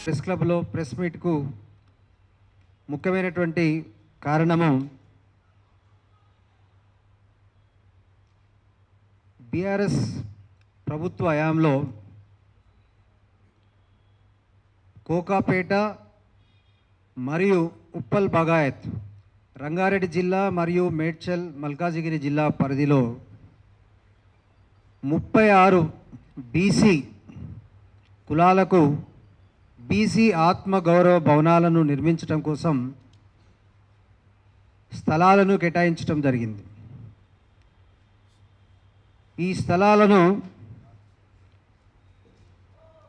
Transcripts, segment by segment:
Press క్లబ్లో press మీట్కు ముఖ్యమైనటువంటి కారణము బీఆర్ఎస్ ప్రభుత్వ హయాంలో కోకాపేట మరియు ఉప్పల్ బగాయత్ రంగారెడ్డి జిల్లా మరియు మేడ్చల్ మల్కాజిగిరి జిల్లా పరిధిలో 36 బీసీ కులాలకు బీసీ ఆత్మగౌరవ భవనాలను నిర్మించడం కోసం స్థలాలను కేటాయించడం జరిగింది. ఈ స్థలాలను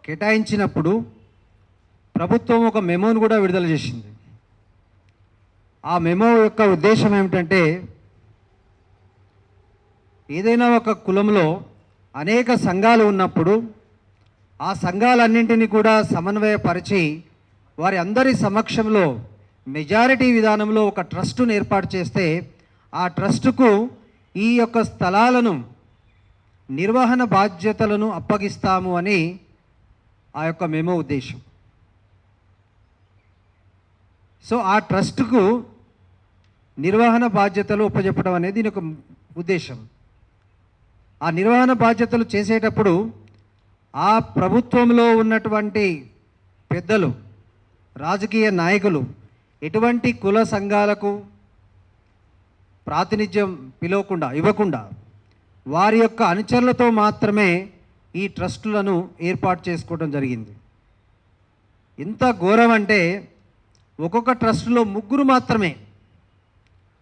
కేటాయించినప్పుడు ప్రభుత్వం ఒక మెమోను కూడా విడుదల చేసింది. ఆ మెమో యొక్క ఉద్దేశం ఏమిటంటే, ఏదైనా ఒక కులంలో అనేక సంఘాలు ఉన్నప్పుడు ఆ సంఘాలన్నింటినీ కూడా సమన్వయపరిచి వారి అందరి సమక్షంలో మెజారిటీ విధానంలో ఒక ట్రస్టును ఏర్పాటు చేస్తే ఆ ట్రస్టుకు ఈ యొక్క స్థలాలను నిర్వహణ బాధ్యతలను అప్పగిస్తాము అని ఆ యొక్క మెమో ఉద్దేశం. సో ఆ ట్రస్టుకు నిర్వహణ బాధ్యతలు అప్పచెప్పడం అనేది దీని యొక్క ఉద్దేశం. ఆ నిర్వహణ బాధ్యతలు చేసేటప్పుడు ఆ ప్రభుత్వంలో ఉన్నటువంటి పెద్దలు, రాజకీయ నాయకులు ఎటువంటి కుల సంఘాలకు ప్రాతినిధ్యం ఇవ్వకుండా వారి యొక్క అనుచరులతో మాత్రమే ఈ ట్రస్టులను ఏర్పాటు చేసుకోవడం జరిగింది. ఎంత ఘోరం అంటే, ఒక్కొక్క ట్రస్టులో 3 మాత్రమే,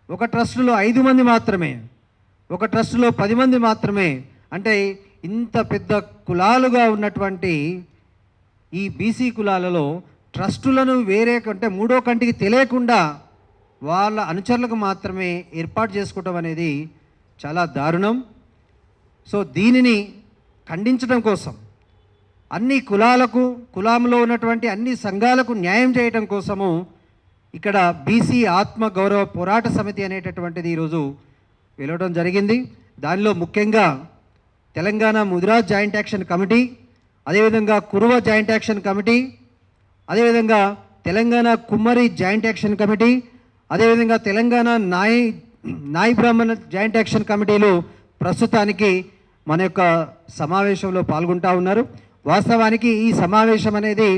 ఒక ట్రస్టులో 5 మంది మాత్రమే, ఒక ట్రస్టులో 10 మంది మాత్రమే. అంటే ఇంత పెద్ద కులాలుగా ఉన్నటువంటి ఈ బీసీ కులాలలో ట్రస్టులను వేరే కంటే మూడో కంటికి తెలియకుండా వాళ్ళ అనుచరులకు మాత్రమే ఏర్పాటు చేసుకోవడం అనేది చాలా దారుణం. సో దీనిని ఖండించడం కోసం అన్ని కులాలకు, కులంలో ఉన్నటువంటి అన్ని సంఘాలకు న్యాయం చేయడం కోసము ఇక్కడ బీసీ ఆత్మగౌరవ పోరాట సమితి అనేటటువంటిది ఈరోజు వెలవడం జరిగింది. దానిలో ముఖ్యంగా Telangana Mudiraj joint action committee, అదేవిధంగా కురువ జాయింట్ యాక్షన్ కమిటీ, అదేవిధంగా తెలంగాణ కుమ్మరి జాయింట్ యాక్షన్ కమిటీ, అదేవిధంగా తెలంగాణ నాయి బ్రాహ్మణ జాయింట్ యాక్షన్ కమిటీలు ప్రస్తుతానికి మన యొక్క సమావేశంలో పాల్గొంటూ ఉన్నారు. వాస్తవానికి ఈ సమావేశం అనేది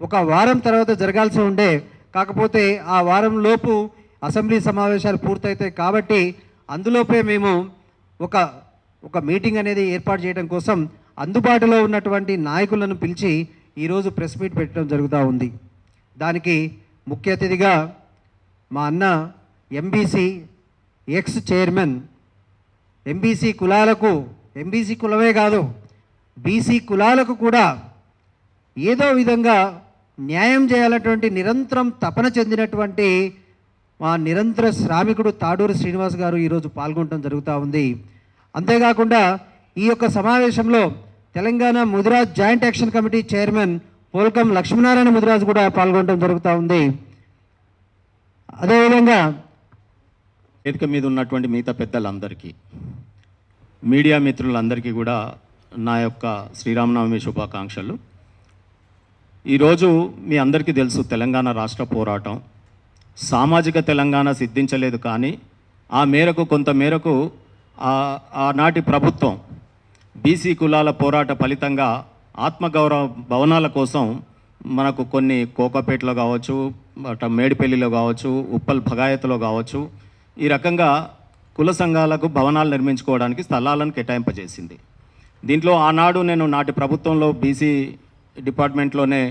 ఒక వారం తర్వాత జరగాల్సి ఉండే, కాకపోతే ఆ వారం లోపు అసెంబ్లీ సమావేశాలు పూర్తవుతాయి కాబట్టి అందులోపే మేము ఒక మీటింగ్ అనేది ఏర్పాటు చేయడం కోసం అందుబాటులో ఉన్నటువంటి నాయకులను పిలిచి ఈరోజు ప్రెస్ మీట్ పెట్టడం జరుగుతూ ఉంది. దానికి ముఖ్య అతిథిగా మా అన్న ఎంబీసీ ఎక్స్ చైర్మన్, ఎంబీసీ కులాలకు, ఎంబీసీ కులమే కాదు బీసీ కులాలకు కూడా ఏదో విధంగా న్యాయం చేయాలన్నటువంటి నిరంతరం తపన చెందినటువంటి మా నిరంతర శ్రామికుడు తాడూరు శ్రీనివాస్ గారు ఈరోజు పాల్గొనడం జరుగుతూ ఉంది. అంతేకాకుండా ఈ యొక్క సమావేశంలో Telangana Mudiraj joint action committee chairman Polkam Lakshminarayana Mudiraj కూడా పాల్గొనడం జరుగుతూ ఉంది. అదేవిధంగా వేదిక మీద ఉన్నటువంటి మిగతా పెద్దలందరికీ, మీడియా మిత్రులందరికీ కూడా నా యొక్క శ్రీరామనవమి శుభాకాంక్షలు. ఈరోజు మీ అందరికీ తెలుసు, తెలంగాణ రాష్ట్ర పోరాటం సామాజిక తెలంగాణ సిద్ధించలేదు, కానీ ఆ మేరకు కొంతమేరకు ఆనాటి ప్రభుత్వం బీసీ కులాల పోరాట ఫలితంగా ఆత్మగౌరవ భవనాల కోసం మనకు కొన్ని కోకాపేటలో కావచ్చు, మేడిపల్లిలో కావచ్చు, ఉప్పల్ భగాయత్లో కావచ్చు, ఈ రకంగా కుల సంఘాలకు భవనాలు నిర్మించుకోవడానికి స్థలాలను కేటాయింపజేసింది. దీంట్లో ఆనాడు నేను నాటి ప్రభుత్వంలో బీసీ డిపార్ట్మెంట్లోనే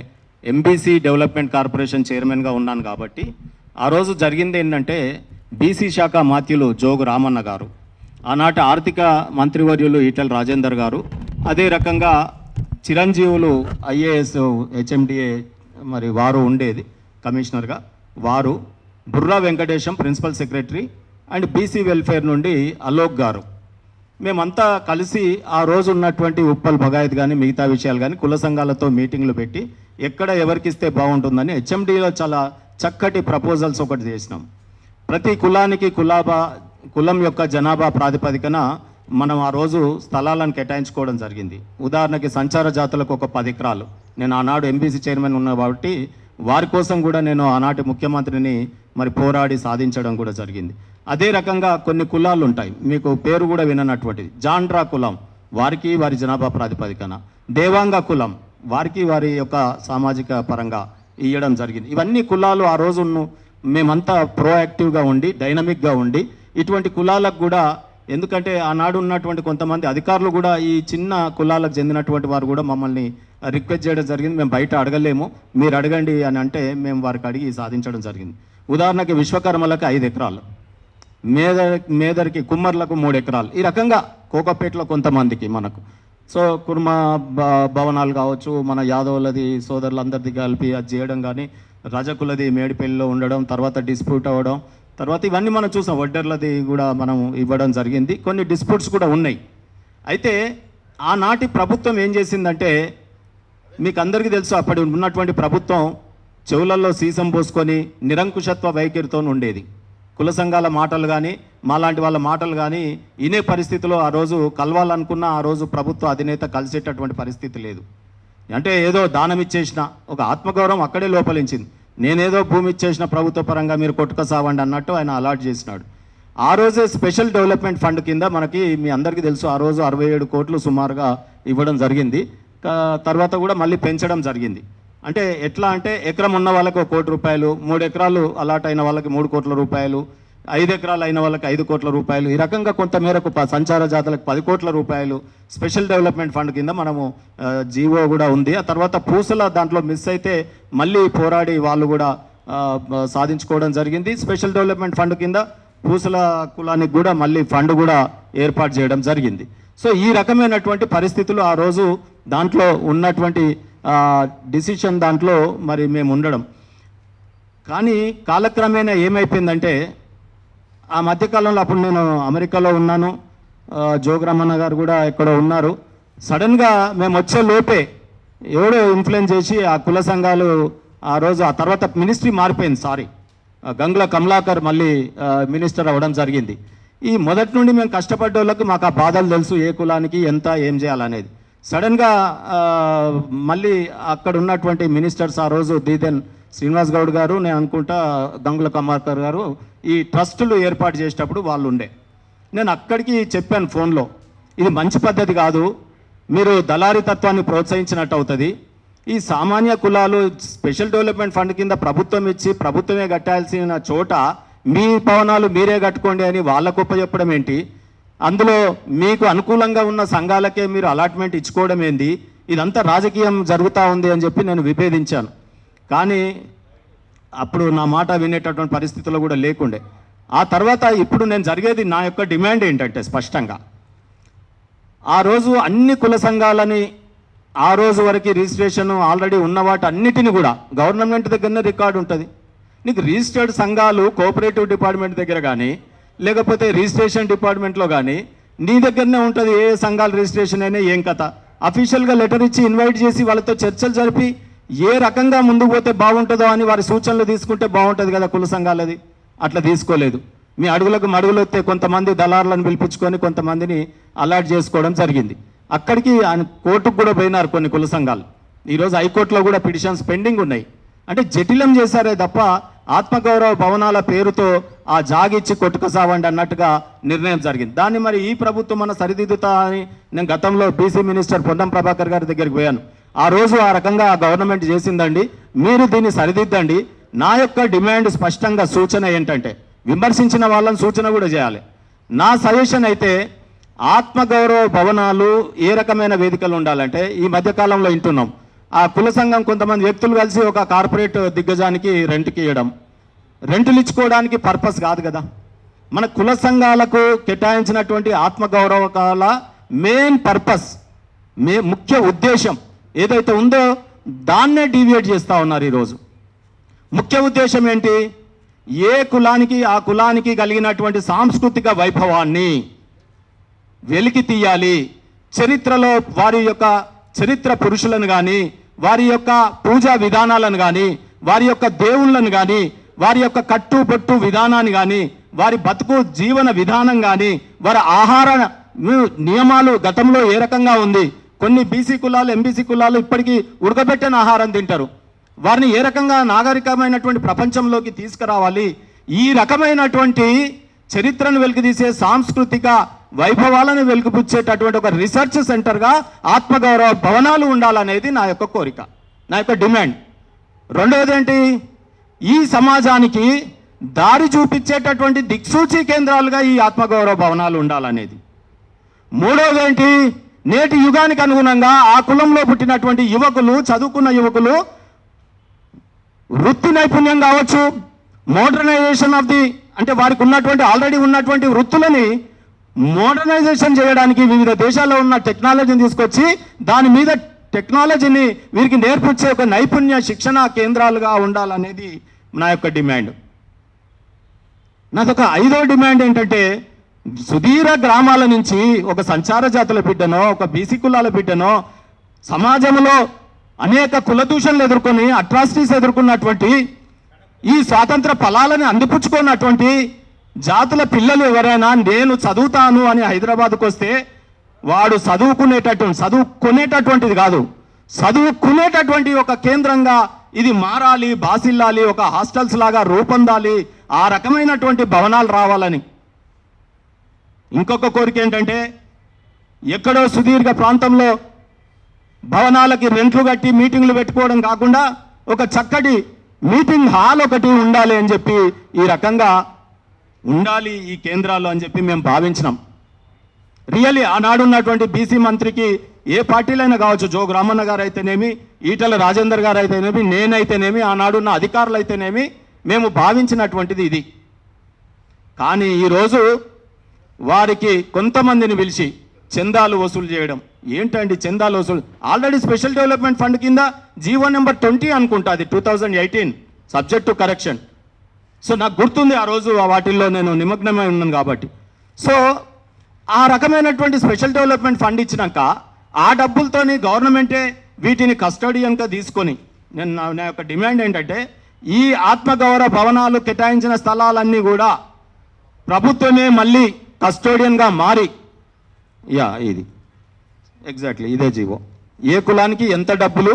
ఎంబీసీ డెవలప్మెంట్ కార్పొరేషన్ చైర్మన్గా ఉన్నాను కాబట్టి ఆ రోజు జరిగింది ఏంటంటే, బీసీ శాఖ మాత్యులు జోగు రామన్న గారు, ఆనాటి ఆర్థిక మంత్రివర్యులు ఈటెల రాజేందర్ గారు, అదే రకంగా చిరంజీవులు ఐఏఎస్ హెచ్ఎండిఏ మరి వారు ఉండేది కమిషనర్గా, వారు, Burra Venkatesham principal secretary and BC welfare నుండి అలోక్ గారు, మేమంతా కలిసి ఆ రోజు ఉన్నటువంటి ఉప్పల్ భగాయత్ కానీ మిగతా విషయాలు కానీ కుల సంఘాలతో మీటింగ్లు పెట్టి ఎక్కడ ఎవరికి ఇస్తే బాగుంటుందని హెచ్ఎండిలో చాలా చక్కటి ప్రపోజల్స్ ఒకటి చేసినాం. ప్రతి కులానికి కులం యొక్క జనాభా ప్రాతిపదికన మనం ఆ రోజు స్థలాలను కేటాయించుకోవడం జరిగింది. ఉదాహరణకి సంచార జాతులకు ఒక 10 ఎకరాలు. నేను ఆనాడు ఎంబీసీ చైర్మన్ ఉన్నా కాబట్టి వారి కోసం కూడా నేను ఆనాటి ముఖ్యమంత్రిని మరి పోరాడి సాధించడం కూడా జరిగింది. అదే రకంగా కొన్ని కులాలు ఉంటాయి, మీకు పేరు కూడా విననటువంటిది. జాండ్రా కులం, వారికి వారి జనాభా ప్రాతిపదికన. దేవాంగ కులం, వారికి వారి యొక్క సామాజిక పరంగా ఇవ్వడం జరిగింది. ఇవన్నీ కులాలు ఆ రోజు మేమంతా ప్రోయాక్టివ్గా ఉండి డైనమిక్గా ఉండి ఇటువంటి కులాలకు కూడా, ఎందుకంటే ఆనాడు ఉన్నటువంటి కొంతమంది అధికారులు కూడా ఈ చిన్న కులాలకు చెందినటువంటి వారు కూడా మమ్మల్ని రిక్వెస్ట్ చేయడం జరిగింది. మేము బయట అడగలేము, మీరు అడగండి అని అంటే మేము వారికి అడిగి సాధించడం జరిగింది. ఉదాహరణకి విశ్వకర్మలకు 5 ఎకరాలు, మేదరికి కుమ్మర్లకు 3 ఎకరాలు. ఈ రకంగా కోకపేటలో కొంతమందికి మనకు సో కుర్మ భవనాలు కావచ్చు, మన యాదవులది సోదరులందరిది కలిపి అది చేయడం, కానీ రజకులది మేడిపల్లిలో ఉండడం, తర్వాత డిస్ప్యూట్ అవ్వడం, తర్వాత ఇవన్నీ మనం చూసాం. వడ్డర్లది కూడా మనం ఇవ్వడం జరిగింది. కొన్ని డిస్ప్యూట్స్ కూడా ఉన్నాయి. అయితే ఆనాటి ప్రభుత్వం ఏం చేసిందంటే, మీకు అందరికీ తెలుసు, అప్పటి ఉన్నటువంటి ప్రభుత్వం చెవులలో సీసం పోసుకొని నిరంకుశత్వ వైఖరితో ఉండేది. కుల సంఘాల మాటలు కానీ మాలాంటి వాళ్ళ మాటలు కానీ వినే పరిస్థితిలో ఆ రోజు కలవాలనుకున్న ఆ రోజు ప్రభుత్వ అధినేత కలిసేటటువంటి పరిస్థితి లేదు. అంటే ఏదో దానం ఇచ్చేసిన ఒక ఆత్మగౌరవం అక్కడే లోపలించింది. నేనేదో భూమి ఇచ్చేసిన ప్రభుత్వ పరంగా మీరు కొట్టుకసావండి అన్నట్టు ఆయన అలాట్ చేసినాడు. ఆ రోజే స్పెషల్ డెవలప్మెంట్ ఫండ్ కింద మనకి మీ అందరికీ తెలుసు ఆ రోజు 67 కోట్లు సుమారుగా ఇవ్వడం జరిగింది. తర్వాత కూడా మళ్ళీ పెంచడం జరిగింది. అంటే ఎట్లా అంటే ఎకరం ఉన్న వాళ్ళకి 1 కోటి రూపాయలు, 3 ఎకరాలు అలాట్ అయిన వాళ్ళకి 3 కోట్ల రూపాయలు, 5 ఎకరాలు అయిన వాళ్ళకి 5 కోట్ల రూపాయలు, ఈ రకంగా కొంతమేరకు సంచార జాతులకు 10 కోట్ల రూపాయలు స్పెషల్ డెవలప్మెంట్ ఫండ్ కింద మనము జీవో కూడా ఉంది. ఆ తర్వాత పూసల దాంట్లో మిస్ అయితే మళ్ళీ పోరాడి వాళ్ళు కూడా సాధించుకోవడం జరిగింది. స్పెషల్ డెవలప్మెంట్ ఫండ్ కింద పూసల కులానికి కూడా మళ్ళీ ఫండ్ కూడా ఏర్పాటు చేయడం జరిగింది. సో ఈ రకమైనటువంటి పరిస్థితులు ఆ రోజు దాంట్లో ఉన్నటువంటి డిసిషన్ దాంట్లో మరి మేము ఉండడం. కానీ కాలక్రమేణా ఏమైపోయిందంటే, ఆ మధ్యకాలంలో అప్పుడు నేను అమెరికాలో ఉన్నాను, జోగ్రమణ గారు కూడా ఎక్కడో ఉన్నారు. సడన్గా మేము వచ్చే లోపే ఎవడో ఇన్ఫ్లుయెన్స్ చేసి ఆ కుల సంఘాలు ఆ రోజు, ఆ తర్వాత మినిస్ట్రీ మారిపోయింది, గంగుల కమలాకర్ మళ్ళీ మినిస్టర్ అవ్వడం జరిగింది. ఈ మొదటి నుండి మేము కష్టపడ్డ వాళ్ళకి మాకు ఆ బాధలు తెలుసు, ఏ కులానికి ఎంత ఏం చేయాలనేది. సడన్గా మళ్ళీ అక్కడ ఉన్నటువంటి మినిస్టర్స్ ఆ రోజు దీదెన్ శ్రీనివాస్ గౌడ్ గారు, నేను అనుకుంటా గంగుల కమలాకర్ గారు ఈ ట్రస్టులు ఏర్పాటు చేసేటప్పుడు వాళ్ళు ఉండే. నేను అక్కడికి చెప్పాను ఫోన్లో, ఇది మంచి పద్ధతి కాదు, మీరు దళారీ తత్వాన్ని ప్రోత్సహించినట్టు అవుతుంది. ఈ సామాన్య కులాలు స్పెషల్ డెవలప్మెంట్ ఫండ్ కింద ప్రభుత్వం ఇచ్చి ప్రభుత్వమే కట్టాల్సిన చోట మీ భవనాలు మీరే కట్టుకోండి అని వాళ్ళకు ఉపయోగపడం ఏంటి? అందులో మీకు అనుకూలంగా ఉన్న సంఘాలకే మీరు అలాట్మెంట్ ఇచ్చుకోవడం ఏంది? ఇదంతా రాజకీయం జరుగుతూ ఉంది అని చెప్పి నేను విభేదించాను. కానీ అప్పుడు నా మాట వినేటటువంటి పరిస్థితుల్లో కూడా లేకుండే. ఆ తర్వాత ఇప్పుడు నేను జరిగేది, నా యొక్క డిమాండ్ ఏంటంటే స్పష్టంగా ఆ రోజు అన్ని కుల సంఘాలని ఆ రోజు వరకు రిజిస్ట్రేషన్ ఆల్రెడీ ఉన్న వాటి అన్నిటిని కూడా గవర్నమెంట్ దగ్గరనే రికార్డు ఉంటుంది. నీకు రిజిస్టర్డ్ సంఘాలు కోఆపరేటివ్ డిపార్ట్మెంట్ దగ్గర కానీ లేకపోతే రిజిస్ట్రేషన్ డిపార్ట్మెంట్లో కానీ నీ దగ్గరనే ఉంటుంది. ఏ సంఘాల రిజిస్ట్రేషన్ అయినా ఏం కథ, అఫీషియల్గా లెటర్ ఇచ్చి ఇన్వైట్ చేసి వాళ్ళతో చర్చలు జరిపి ఏ రకంగా ముందుకు పోతే బాగుంటుందో అని వారి సూచనలు తీసుకుంటే బాగుంటుంది కదా కుల సంఘాలది. అట్లా తీసుకోలేదు. మీ అడుగులకు మడుగులు వస్తే కొంతమంది దళారులను పిలిపించుకొని కొంతమందిని అలాట్ చేసుకోవడం జరిగింది. అక్కడికి ఆయన కోర్టుకు కూడా పోయినారు కొన్ని కుల సంఘాలు. ఈరోజు హైకోర్టులో కూడా పిటిషన్స్ పెండింగ్ ఉన్నాయి. అంటే జటిలం చేశారే తప్ప ఆత్మగౌరవ భవనాల పేరుతో ఆ జాగిచ్చి కొట్టుకసావండి అన్నట్టుగా నిర్ణయం జరిగింది. దాన్ని మరి ఈ ప్రభుత్వం మన సరిదిద్దుతా అని నేను గతంలో బీసీ మినిస్టర్ పొన్నం ప్రభాకర్ గారి దగ్గరికి పోయాను. ఆ రోజు ఆ రకంగా గవర్నమెంట్ చేసిందండి, మీరు దీన్ని సరిదిద్దండి. నా యొక్క డిమాండ్ స్పష్టంగా సూచన ఏంటంటే, విమర్శించిన వాళ్ళని సూచన కూడా చేయాలి. నా సజెషన్ అయితే ఆత్మగౌరవ భవనాలు ఏ రకమైన వేదికలు ఉండాలంటే, ఈ మధ్యకాలంలో వింటున్నాం, ఆ కుల సంఘం కొంతమంది వ్యక్తులు కలిసి ఒక కార్పొరేట్ దిగ్గజానికి రెంట్కి ఇవ్వడం. రెంటులు ఇచ్చుకోవడానికి పర్పస్ కాదు కదా. మన కుల సంఘాలకు కేటాయించినటువంటి ఆత్మగౌరవకాల మెయిన్ పర్పస్, ముఖ్య ఉద్దేశం ఏదైతే ఉందో దాన్నే డీవియేట్ చేస్తూ ఉన్నారు ఈరోజు. ముఖ్య ఉద్దేశం ఏంటి? ఏ కులానికి ఆ కులానికి కలిగినటువంటి సాంస్కృతిక వైభవాన్ని వెలికి తీయాలి. చరిత్రలో వారి యొక్క చరిత్ర పురుషులను కానీ, వారి యొక్క పూజా విధానాలను కానీ, వారి యొక్క దేవుళ్ళను కానీ, వారి యొక్క కట్టుబొట్టు విధానాన్ని కానీ, వారి బతుకు జీవన విధానం కానీ, వారి ఆహార నియమాలు గతంలో ఏ రకంగా ఉంది, కొన్ని బీసీ కులాలు ఎంబీసీ కులాలు ఇప్పటికీ ఉడకబెట్టిన ఆహారం తింటారు, వారిని ఏ రకంగా నాగరికమైనటువంటి ప్రపంచంలోకి తీసుకురావాలి, ఈ రకమైనటువంటి చరిత్రను వెలికితీసే సాంస్కృతిక వైభవాలను వెలికిపుచ్చేటటువంటి ఒక రీసెర్చ్ సెంటర్గా ఆత్మగౌరవ భవనాలు ఉండాలనేది నా యొక్క కోరిక, నా యొక్క డిమాండ్. రెండవది ఏంటి, ఈ సమాజానికి దారి చూపించేటటువంటి దిక్సూచి కేంద్రాలుగా ఈ ఆత్మగౌరవ భవనాలు ఉండాలనేది. మూడవది ఏంటి, నేటి యుగానికి అనుగుణంగా ఆ కులంలో పుట్టినటువంటి యువకులు, చదువుకున్న యువకులు వృత్తి నైపుణ్యం కావచ్చు, మోడర్నైజేషన్ ఆఫ్ ది అంటే వారికి ఉన్నటువంటి ఆల్రెడీ ఉన్నటువంటి వృత్తులని మోడర్నైజేషన్ చేయడానికి వివిధ దేశాల్లో ఉన్న టెక్నాలజీని తీసుకొచ్చి దాని మీద టెక్నాలజీని వీరికి నేర్పించే ఒక నైపుణ్య శిక్షణ కేంద్రాలుగా ఉండాలనేది నా యొక్క డిమాండ్. నాదొక ఐదో డిమాండ్ ఏంటంటే, సుదీర గ్రామాల నుంచి ఒక సంచార జాతుల బిడ్డనో, ఒక బీసీ కులాల బిడ్డనో, సమాజంలో అనేక కులదూషణలు ఎదుర్కొని అట్రాసిటీస్ ఎదుర్కొన్నటువంటి ఈ స్వాతంత్ర ఫలాలను అందిపుచ్చుకున్నటువంటి జాతుల పిల్లలు ఎవరైనా నేను చదువుతాను అని హైదరాబాద్కు వస్తే వాడు చదువుకునేటటువంటిది కాదు, చదువుకునేటటువంటి ఒక కేంద్రంగా ఇది మారాలి, బాసిల్లాలి, ఒక హాస్టల్స్ లాగా రూపొందాలి, ఆ రకమైనటువంటి భవనాలు రావాలని. ఇంకొక కోరిక ఏంటంటే, ఎక్కడో సుదీర్ఘ ప్రాంతంలో భవనాలకి రెంట్లు కట్టి మీటింగ్లు పెట్టుకోవడం కాకుండా ఒక చక్కటి మీటింగ్ హాల్ ఒకటి ఉండాలి అని చెప్పి, ఈ రకంగా ఉండాలి ఈ కేంద్రాలు అని చెప్పి మేము భావించినాం. రియల్లీ ఆనాడు ఉన్నటువంటి బీసీ మంత్రికి ఏ పార్టీలైనా కావచ్చు, జోగు రామన్న గారు అయితేనేమి, ఈటల రాజేందర్ గారు అయితేనేమి, నేనైతేనేమి, ఆనాడున్న అధికారులు అయితేనేమి, మేము భావించినటువంటిది ఇది. కానీ ఈరోజు వారికి కొంతమందిని పిలిచి చందాలు వసూలు చేయడం ఏంటండి? చందాలు వసూలు ఆల్రెడీ స్పెషల్ డెవలప్మెంట్ ఫండ్ కింద జీవో నెంబర్ 20 అనుకుంటా, అది 2018 సబ్జెక్ట్ టు కరెక్షన్. సో నాకు గుర్తుంది, ఆ రోజు వాటిల్లో నేను నిమగ్నమై ఉన్నాను కాబట్టి. సో ఆ రకమైనటువంటి స్పెషల్ డెవలప్మెంట్ ఫండ్ ఇచ్చినాక ఆ డబ్బులతోని గవర్నమెంటే వీటిని కస్టడియన్గా తీసుకొని, నేను నా యొక్క డిమాండ్ ఏంటంటే, ఈ ఆత్మగౌరవ భవనాలు కేటాయించిన స్థలాలన్నీ కూడా ప్రభుత్వమే మళ్ళీ కస్టోడియన్గా మారి, ఇది ఎగ్జాక్ట్లీ ఇదే జీవో, ఏ కులానికి ఎంత డబ్బులు,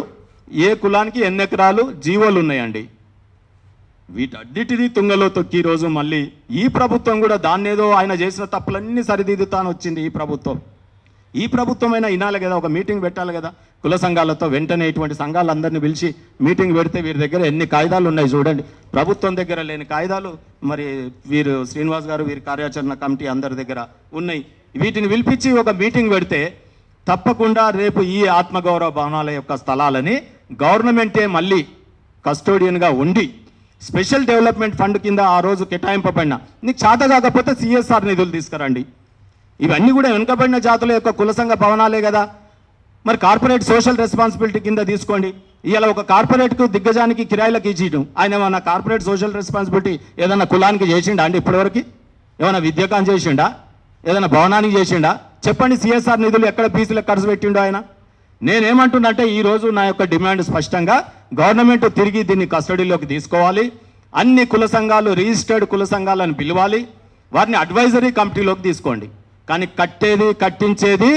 ఏ కులానికి ఎన్ని ఎకరాలు జీవోలు ఉన్నాయండి, వీటన్నిటినీ తుంగలో తొక్కి ఈరోజు మళ్ళీ ఈ ప్రభుత్వం కూడా దాన్నేదో ఆయన చేసిన తప్పులన్నీ సరిదిద్దుతాను వచ్చింది ఈ ప్రభుత్వమైనా వినాలి కదా, ఒక మీటింగ్ పెట్టాలి కదా కుల సంఘాలతో. వెంటనే ఇటువంటి సంఘాలందరినీ పిలిచి మీటింగ్ పెడితే వీరి దగ్గర ఎన్ని కాయిదాలు ఉన్నాయి చూడండి, ప్రభుత్వం దగ్గర లేని కాయిదాలు మరి వీరు శ్రీనివాస్ గారు, వీరి కార్యాచరణ కమిటీ అందరి దగ్గర ఉన్నాయి. వీటిని పిలిపించి ఒక మీటింగ్ పెడితే తప్పకుండా రేపు ఈ ఆత్మగౌరవ భవనాల యొక్క స్థలాలని గవర్నమెంటే మళ్ళీ కస్టోడియన్గా ఉండి స్పెషల్ డెవలప్మెంట్ ఫండ్ కింద ఆ రోజు కేటాయింపబడిన, నీకు చేత కాకపోతే సిఎస్ఆర్ నిధులు తీసుకురండి. ఇవన్నీ కూడా వెనుకబడిన జాతుల యొక్క కుల సంఘ భవనాలే కదా, మరి కార్పొరేట్ సోషల్ రెస్పాన్సిబిలిటీ కింద తీసుకోండి. ఇవాళ ఒక కార్పొరేట్కు దిగ్గజానికి కిరాయిలకు ఇచ్చేయడం, ఆయన ఏమన్నా కార్పొరేట్ సోషల్ రెస్పాన్సిబిలిటీ ఏదైనా కులానికి చేసిండా అండి? ఇప్పటివరకు ఏమైనా విద్యకాన్ని చేసిండా, ఏదైనా భవనానికి చేసిండా? చెప్పండి, సిఎస్ఆర్ నిధులు ఎక్కడ బీసీలకు ఖర్చు పెట్టిండో ఆయన. నేనేమంటున్నంటే ఈరోజు నా యొక్క డిమాండ్ స్పష్టంగా, గవర్నమెంట్ తిరిగి దీన్ని కస్టడీలోకి తీసుకోవాలి, అన్ని కుల సంఘాలు రిజిస్టర్డ్ కుల సంఘాలను పిలవాలి, వారిని అడ్వైజరీ కమిటీలోకి తీసుకోండి. కానీ కట్టించేది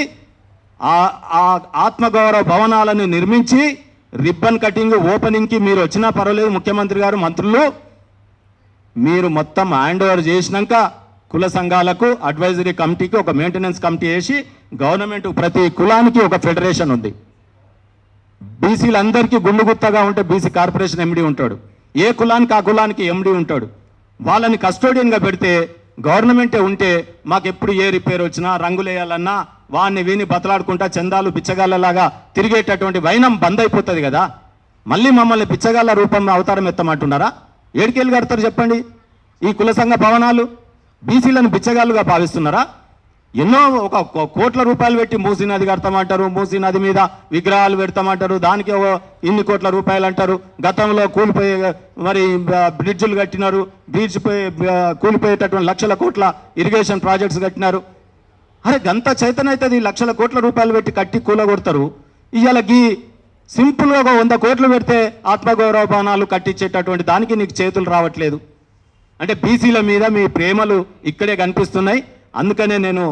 ఆత్మగౌరవ భవనాలను నిర్మించి రిబ్బన్ కటింగ్ ఓపెనింగ్కి మీరు వచ్చినా పర్వాలేదు, ముఖ్యమంత్రి గారు, మంత్రులు మీరు మొత్తం హ్యాండ్ ఓవర్ చేసినాక కుల సంఘాలకు అడ్వైజరీ కమిటీకి ఒక మెయింటెనెన్స్ కమిటీ వేసి, గవర్నమెంట్ ప్రతి కులానికి ఒక ఫెడరేషన్ ఉంది. బీసీలందరికీ గుండు గుత్తగా ఉంటే బీసీ కార్పొరేషన్ ఎండి ఉంటాడు, ఏ కులానికి ఆ కులానికి ఎండి ఉంటాడు. వాళ్ళని కస్టోడియన్గా పెడితే గవర్నమెంటే ఉంటే మాకు ఎప్పుడు ఏ రిపేర్ వచ్చినా రంగులేయాలన్నా వాడిని వీని బతలాడుకుంటా చందాలు బిచ్చగాళ్ళలాగా తిరిగేటటువంటి వైనం బంద్ అయిపోతుంది కదా. మళ్ళీ మమ్మల్ని బిచ్చగాళ్ళ రూపంలో అవతారం ఎత్తమంటున్నారా? ఏడికెళ్ళి కడతారు చెప్పండి ఈ కుల సంఘ భవనాలు? బీసీలను బిచ్చగాళ్ళుగా భావిస్తున్నారా? ఎన్నో ఒక కోట్ల రూపాయలు పెట్టి మూసీ నది కడతామంటారు, మూసీ నది మీద విగ్రహాలు పెడతామంటారు, దానికి ఇన్ని కోట్ల రూపాయలు అంటారు. గతంలో కూలిపోయే మరి బ్రిడ్జులు కట్టినారు, కూలిపోయేటటువంటి లక్షల కోట్ల ఇరిగేషన్ ప్రాజెక్ట్స్ కట్టినారు. అరే గంత చైతన్య అవుతుంది, లక్షల కోట్ల రూపాయలు పెట్టి కట్టి కూలగొడతారు. ఇవాళ సింపుల్గా 100 కోట్లు పెడితే ఆత్మగౌరవ భవనాలు కట్టించేటటువంటి దానికి నీకు చేతులు రావట్లేదు. అంటే బీసీల మీద మీ ప్రేమలు ఇక్కడే కనిపిస్తున్నాయి. అందుకనే నేను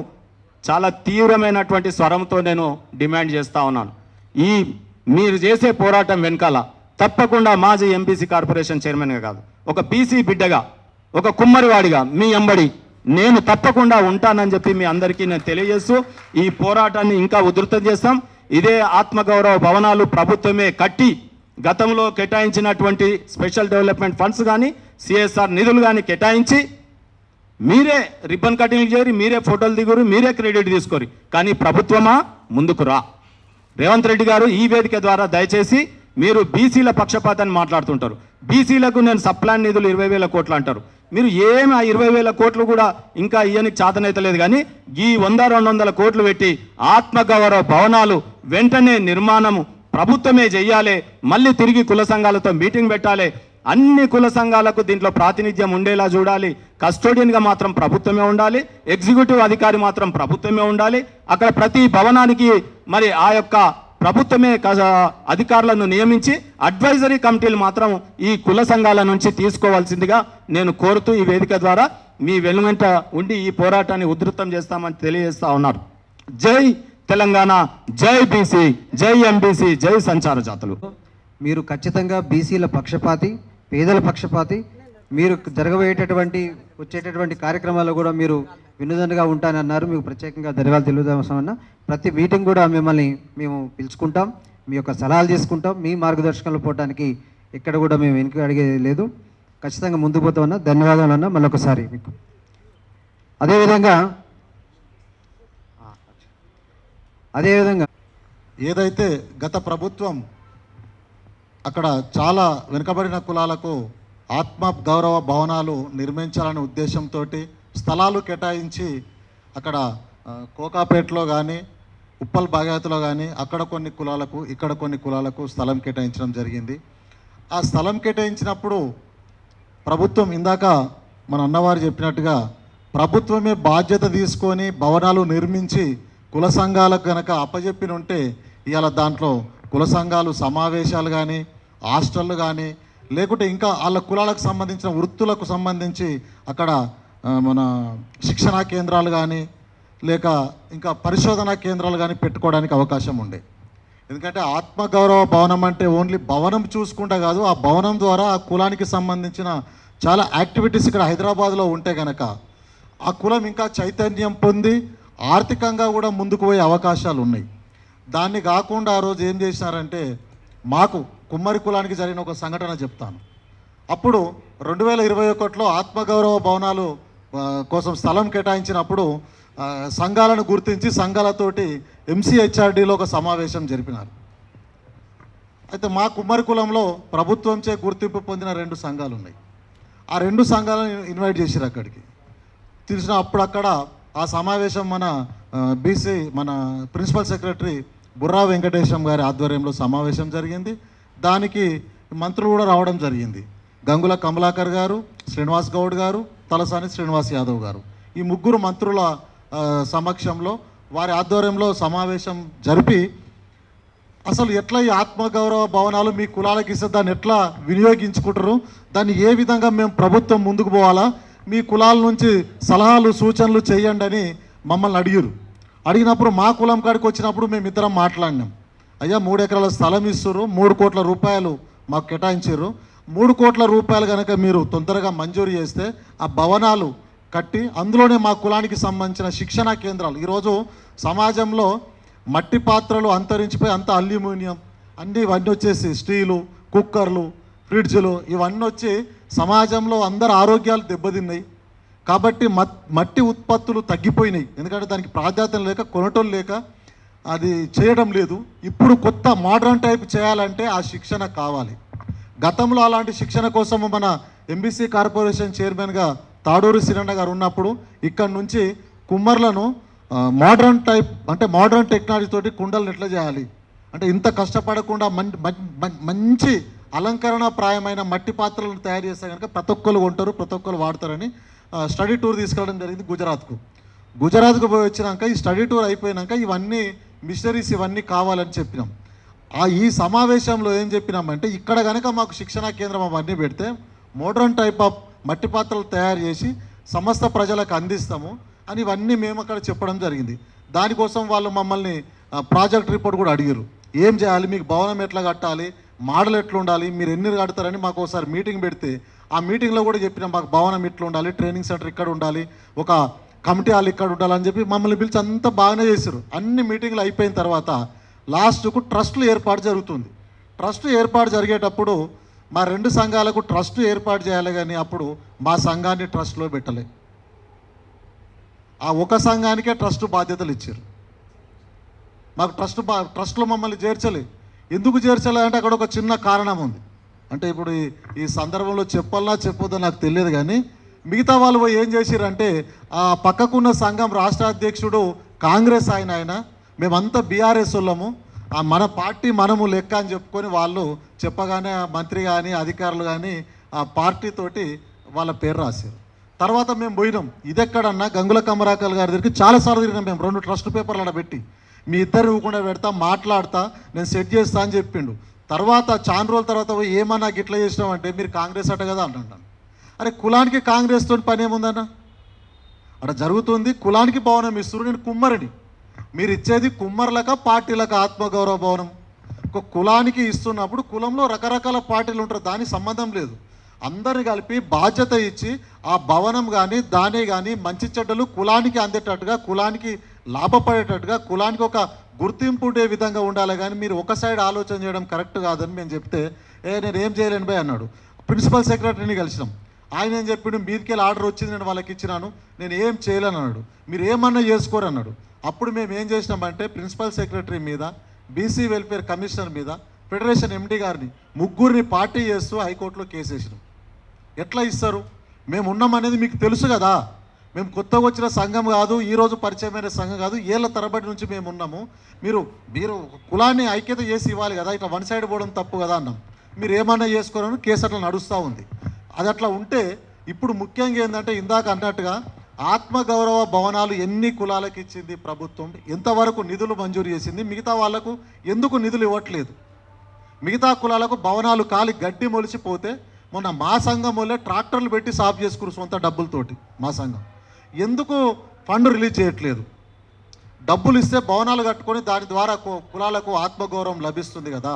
చాలా తీవ్రమైనటువంటి స్వరంతో నేను డిమాండ్ చేస్తూ ఉన్నాను. మీరు చేసే పోరాటం వెనకాల తప్పకుండా మాజీ ఎంబీసీ కార్పొరేషన్ చైర్మన్గా కాదు, ఒక బీసీ బిడ్డగా, ఒక కుమ్మరివాడిగా మీ ఎంబడి నేను తప్పకుండా ఉంటానని చెప్పి మీ అందరికీ నేను తెలియజేస్తూ ఈ పోరాటాన్ని ఇంకా ఉధృతం చేస్తాం. ఇదే ఆత్మగౌరవ భవనాలు ప్రభుత్వమే కట్టి గతంలో కేటాయించినటువంటి స్పెషల్ డెవలప్మెంట్ ఫండ్స్ కానీ సిఎస్ఆర్ నిధులు కానీ కేటాయించి మీరే రిబ్బన్ కటింగ్ చేయరు, మీరే ఫోటోలు దిగురు, మీరే క్రెడిట్ తీసుకోరు, కానీ ప్రభుత్వమా ముందుకు రా. రేవంత్ రెడ్డి గారు ఈ వేదిక ద్వారా దయచేసి మీరు బీసీల పక్షపాతాన్ని మాట్లాడుతుంటారు. బీసీలకు నేను సప్లాన్ నిధులు 20,000 కోట్లు అంటారు. మీరు ఏమి ఆ 20,000 కోట్లు కూడా ఇంకా ఇయ్యనికి చాతనైతలేదు, కానీ ఈ 100-200 కోట్లు పెట్టి ఆత్మగౌరవ భవనాలు వెంటనే నిర్మాణము ప్రభుత్వమే చెయ్యాలి. మళ్ళీ తిరిగి కుల సంఘాలతో మీటింగ్ పెట్టాలి. అన్ని కుల సంఘాలకు దీంట్లో ప్రాతినిధ్యం ఉండేలా చూడాలి. కస్టోడియన్గా మాత్రం ప్రభుత్వమే ఉండాలి, ఎగ్జిక్యూటివ్ అధికారి మాత్రం ప్రభుత్వమే ఉండాలి. అక్కడ ప్రతి భవనానికి మరి ఆ యొక్క ప్రభుత్వమే అధికారులను నియమించి అడ్వైజరీ కమిటీలు మాత్రం ఈ కుల సంఘాల నుంచి తీసుకోవాల్సిందిగా నేను కోరుతూ ఈ వేదిక ద్వారా మీ వెనువెంట ఉండి ఈ పోరాటాన్ని ఉధృతం చేస్తామని తెలియజేస్తా ఉన్నారు. జై తెలంగాణ, జై బీసీ, జై ఎంబీసీ, జై సంచార జాతులు. మీరు ఖచ్చితంగా బీసీల పక్షపాతి, పేదల పక్షపాతి. మీరు వచ్చేటటువంటి కార్యక్రమాల్లో కూడా మీరు వినోదంగా ఉంటానన్నారు. మీకు ప్రత్యేకంగా ధన్యవాదాలు తెలుగుదామన్నా. ప్రతి మీటింగ్ కూడా మిమ్మల్ని మేము పిలుచుకుంటాం, మీ యొక్క సలహాలు తీసుకుంటాం. మీ మార్గదర్శకంలో పోవడానికి ఎక్కడ కూడా మేము వెనుక అడిగేది లేదు. ఖచ్చితంగా ముందుకు పోతామన్నా. ధన్యవాదాలు అన్న మళ్ళొకసారి మీకు. అదేవిధంగా ఏదైతే గత ప్రభుత్వం అక్కడ చాలా వెనుకబడిన కులాలకు ఆత్మ గౌరవ భవనాలు నిర్మించాలనే ఉద్దేశంతో స్థలాలు కేటాయించి అక్కడ కోకాపేటలో కానీ ఉప్పల్ బాగాయత్లో కానీ అక్కడ కొన్ని కులాలకు ఇక్కడ కొన్ని కులాలకు స్థలం కేటాయించడం జరిగింది. ఆ స్థలం కేటాయించినప్పుడు ప్రభుత్వం ఇందాక మన అన్నవారు చెప్పినట్టుగా ప్రభుత్వమే బాధ్యత తీసుకొని భవనాలు నిర్మించి కుల సంఘాలకు కనుక అప్పజెప్పిన ఉంటే ఇవాళ దాంట్లో కుల సంఘాలు సమావేశాలు కానీ హాస్టళ్ళు కానీ లేకుంటే ఇంకా వాళ్ళ కులాలకు సంబంధించిన వృత్తులకు సంబంధించి అక్కడ మన శిక్షణా కేంద్రాలు కానీ లేక ఇంకా పరిశోధనా కేంద్రాలు కానీ పెట్టుకోవడానికి అవకాశం ఉండే. ఎందుకంటే ఆత్మగౌరవ భవనం అంటే ఓన్లీ భవనం చూసుకుంటా కాదు, ఆ భవనం ద్వారా ఆ కులానికి సంబంధించిన చాలా యాక్టివిటీస్ ఇక్కడ హైదరాబాద్లో ఉంటే కనుక ఆ కులం ఇంకా చైతన్యం పొంది ఆర్థికంగా కూడా ముందుకు పోయే అవకాశాలు ఉన్నాయి. దాన్ని కాకుండా ఆ రోజు ఏం చేసినారంటే మాకు కుమ్మరి కులానికి జరిగిన ఒక సంఘటన చెప్తాను. అప్పుడు 2021లో ఆత్మగౌరవ భవనాలు కోసం స్థలం కేటాయించినప్పుడు సంఘాలను గుర్తించి సంఘాలతోటి ఎంసీహెచ్ఆర్డీలో ఒక సమావేశం జరిపినారు. అయితే మా కుమ్మరి కులంలో ప్రభుత్వంచే గుర్తింపు పొందిన 2 సంఘాలు ఉన్నాయి. ఆ 2 సంఘాలను ఇన్వైట్ చేసిరు అక్కడికి. తెలిసిన అప్పుడు అక్కడ ఆ సమావేశం మన బీసీ మన ప్రిన్సిపల్ సెక్రటరీ బుర్రా వెంకటేశం గారి ఆధ్వర్యంలో సమావేశం జరిగింది. దానికి మంత్రులు కూడా రావడం జరిగింది. గంగుల కమలాకర్ గారు, శ్రీనివాస్ గౌడ్ గారు, తలసాని శ్రీనివాస్ యాదవ్ గారు, ఈ 3 మంత్రుల సమక్షంలో వారి ఆధ్వర్యంలో సమావేశం జరిపి అసలు ఎట్లా ఈ ఆత్మగౌరవ భవనాలు మీ కులాలకు ఇస్తే దాన్ని ఎట్లా వినియోగించుకుంటారు, దాన్ని ఏ విధంగా మేము ప్రభుత్వం ముందుకు పోవాలా, మీ కులాల నుంచి సలహాలు సూచనలు చేయండి అని మమ్మల్ని అడిగినప్పుడు మా కులం కాడికి వచ్చినప్పుడు మేము ఇద్దరం మాట్లాడినాం. అయ్యా 3 ఎకరాల స్థలం ఇస్తున్నారు, 3 కోట్ల రూపాయలు మాకు కేటాయించారు. 3 కోట్ల రూపాయలు కనుక మీరు తొందరగా మంజూరు చేస్తే ఆ భవనాలు కట్టి అందులోనే మా కులానికి సంబంధించిన శిక్షణా కేంద్రాలు. ఈరోజు సమాజంలో మట్టి పాత్రలు అంతరించిపోయి అంత అల్యూమినియం ఇవన్నీ వచ్చేసి స్టీలు, కుక్కర్లు, ఫ్రిడ్జ్లు ఇవన్నీ వచ్చి సమాజంలో అందరు ఆరోగ్యాలు దెబ్బతిన్నాయి. కాబట్టి మట్టి ఉత్పత్తులు తగ్గిపోయినాయి. ఎందుకంటే దానికి ప్రాధాన్యత లేక కొనటం లేక అది చేయడం లేదు. ఇప్పుడు కొత్త మోడర్న్ టైప్ చేయాలంటే ఆ శిక్షణ కావాలి. గతంలో అలాంటి శిక్షణ కోసము మన ఎంబీసీ కార్పొరేషన్ చైర్మన్గా తాడూరి సిరన్న గారు ఉన్నప్పుడు ఇక్కడ నుంచి కుమ్మర్లను మోడర్న్ టైప్ అంటే మోడర్న్ టెక్నాలజీ తోటి కుండలను ఎట్లా చేయాలి అంటే ఇంత కష్టపడకుండా మంచి అలంకరణ ప్రాయమైన మట్టి పాత్రలను తయారు చేస్తే కనుక ప్రతి ఒక్కరు కొంటారు, ప్రతి ఒక్కరు వాడతారని స్టడీ టూర్ తీసుకెళ్ళడం జరిగింది గుజరాత్కు పోయి వచ్చినాక ఈ స్టడీ టూర్ అయిపోయినాక ఇవన్నీ మిషనరీస్ ఇవన్నీ కావాలని చెప్పినాం. ఈ సమావేశంలో ఏం చెప్పినామంటే ఇక్కడ కనుక మాకు శిక్షణా కేంద్రం అవన్నీ పెడితే మోడర్న్ టైప్ ఆఫ్ మట్టి పాత్రలు తయారు చేసి సమస్త ప్రజలకు అందిస్తాము అని ఇవన్నీ మేము అక్కడ చెప్పడం జరిగింది. దానికోసం వాళ్ళు మమ్మల్ని ప్రాజెక్ట్ రిపోర్ట్ కూడా అడిగారు. ఏం చేయాలి, మీకు భవనం ఎట్లా కట్టాలి, మోడల్ ఎట్లా ఉండాలి, మీరు ఎన్ని కడతారని మాకు ఒకసారి మీటింగ్ పెడితే ఆ మీటింగ్లో కూడా చెప్పినాం మాకు భవనం ఇట్లా ఉండాలి, ట్రైనింగ్ సెంటర్ ఇక్కడ ఉండాలి, ఒక కమిటీ హాల్ ఇక్కడ ఉండాలని చెప్పి మమ్మల్ని పిలిచి అంతా బాగానే చేశారు. అన్ని మీటింగ్లు అయిపోయిన తర్వాత లాస్ట్కు ట్రస్టులు ఏర్పాటు జరుగుతుంది. ట్రస్ట్ ఏర్పాటు జరిగేటప్పుడు మా 2 సంఘాలకు ట్రస్ట్ ఏర్పాటు చేయాలి, కానీ అప్పుడు మా సంఘాన్ని ట్రస్ట్లో పెట్టలే. ఆ ఒక సంఘానికే ట్రస్ట్ బాధ్యతలు ఇచ్చారు. మాకు ట్రస్ట్లో మమ్మల్ని చేర్చలే. ఎందుకు చేర్చలే అంటే అక్కడ ఒక చిన్న కారణం ఉంది. అంటే ఇప్పుడు ఈ సందర్భంలో చెప్పాలన్నా చెప్పొద్దో నాకు తెలియదు, కానీ మిగతా వాళ్ళు పోయి ఏం చేసిరంటే ఆ పక్కకున్న సంఘం రాష్ట్ర అధ్యక్షుడు కాంగ్రెస్ ఆయన మేమంతా బీఆర్ఎస్ వాళ్ళము, మన పార్టీ మనము లెక్క అని చెప్పుకొని వాళ్ళు చెప్పగానే మంత్రి కానీ అధికారులు కానీ ఆ పార్టీతోటి వాళ్ళ పేరు రాశారు. తర్వాత మేము పోయినాం. ఇదెక్కడన్నా గంగుల కమరాకల్ గారి దగ్గరికి చాలాసార్లు తిరిగినాం మేము. 2 ట్రస్ట్ పేపర్లు అక్కడ పెట్టి మీ ఇద్దరు ఇవ్వకుండా పెడతా, మాట్లాడతా, నేను సెట్ చేస్తా అని చెప్పిండు. తర్వాత చాలా రోజుల తర్వాత పోయి ఏమన్నా గిట్లా చేసినామంటే మీరు కాంగ్రెస్ అట కదా అంటున్నాను. అరే కులానికి కాంగ్రెస్తో పని ఏముందన్న? అక్కడ జరుగుతుంది కులానికి భవనం ఇస్తున్నారు, నేను కుమ్మరిని, మీరు ఇచ్చేది కుమ్మరులక పార్టీలకు ఆత్మగౌరవ భవనం. ఒక కులానికి ఇస్తున్నప్పుడు కులంలో రకరకాల పార్టీలు ఉంటారు, దానికి సంబంధం లేదు. అందరిని కలిపి బాధ్యత ఇచ్చి ఆ భవనం కానీ దానే కానీ మంచి చెడ్డలు కులానికి అందేటట్టుగా, కులానికి లాభపడేటట్టుగా, కులానికి ఒక గుర్తింపు ఉండే విధంగా ఉండాలి. కానీ మీరు ఒక సైడ్ ఆలోచన చేయడం కరెక్ట్ కాదని మేము చెప్తే నేను ఏం చేయలేను భయ్ అన్నాడు. ప్రిన్సిపల్ సెక్రటరీని కలిసినాం. ఆయన ఏం చెప్పిండు, మీదికెళ్ళి ఆర్డర్ వచ్చింది నేను వాళ్ళకి ఇచ్చినాను, నేను ఏం చేయలేను అన్నాడు. మీరు ఏమన్నా చేసుకోరు అన్నాడు. అప్పుడు మేము ఏం చేసినామంటే ప్రిన్సిపల్ సెక్రటరీ మీద, బీసీ వెల్ఫేర్ కమిషనర్ మీద, ఫెడరేషన్ ఎండీ గారిని ముగ్గురిని పార్టీ చేస్తూ హైకోర్టులో కేసు వేసినాం. ఎట్లా ఇస్తారు? మేము ఉన్నామనేది మీకు తెలుసు కదా. మేము కొత్తగా వచ్చిన సంఘం కాదు, ఈరోజు పరిచయమైన సంఘం కాదు, ఏళ్ళ తరబడి నుంచి మేము ఉన్నాము. మీరు కులాన్ని ఐక్యత చేసి ఇవ్వాలి కదా, ఇట్లా వన్ సైడ్ పోవడం తప్పు కదా అన్నాం. మీరు ఏమన్నా చేసుకోరని కేసు అట్లా నడుస్తూ ఉంది. అది అట్లా ఉంటే ఇప్పుడు ముఖ్యంగా ఏంటంటే ఇందాక అన్నట్టుగా ఆత్మగౌరవ భవనాలు ఎన్ని కులాలకు ఇచ్చింది ప్రభుత్వం, ఎంతవరకు నిధులు మంజూరు చేసింది, మిగతా వాళ్లకు ఎందుకు నిధులు ఇవ్వట్లేదు? మిగతా కులాలకు భవనాలు కాలి గడ్డి మొలిచిపోతే మొన్న మా సంఘం వల్లే ట్రాక్టర్లు పెట్టి సాఫ్ చేసుకున్నారు సొంత డబ్బులతోటి. మా సంఘం ఎందుకు ఫండ్ రిలీజ్ చేయట్లేదు? డబ్బులు ఇస్తే భవనాలు కట్టుకొని దాని ద్వారా కులాలకు ఆత్మగౌరవం లభిస్తుంది కదా.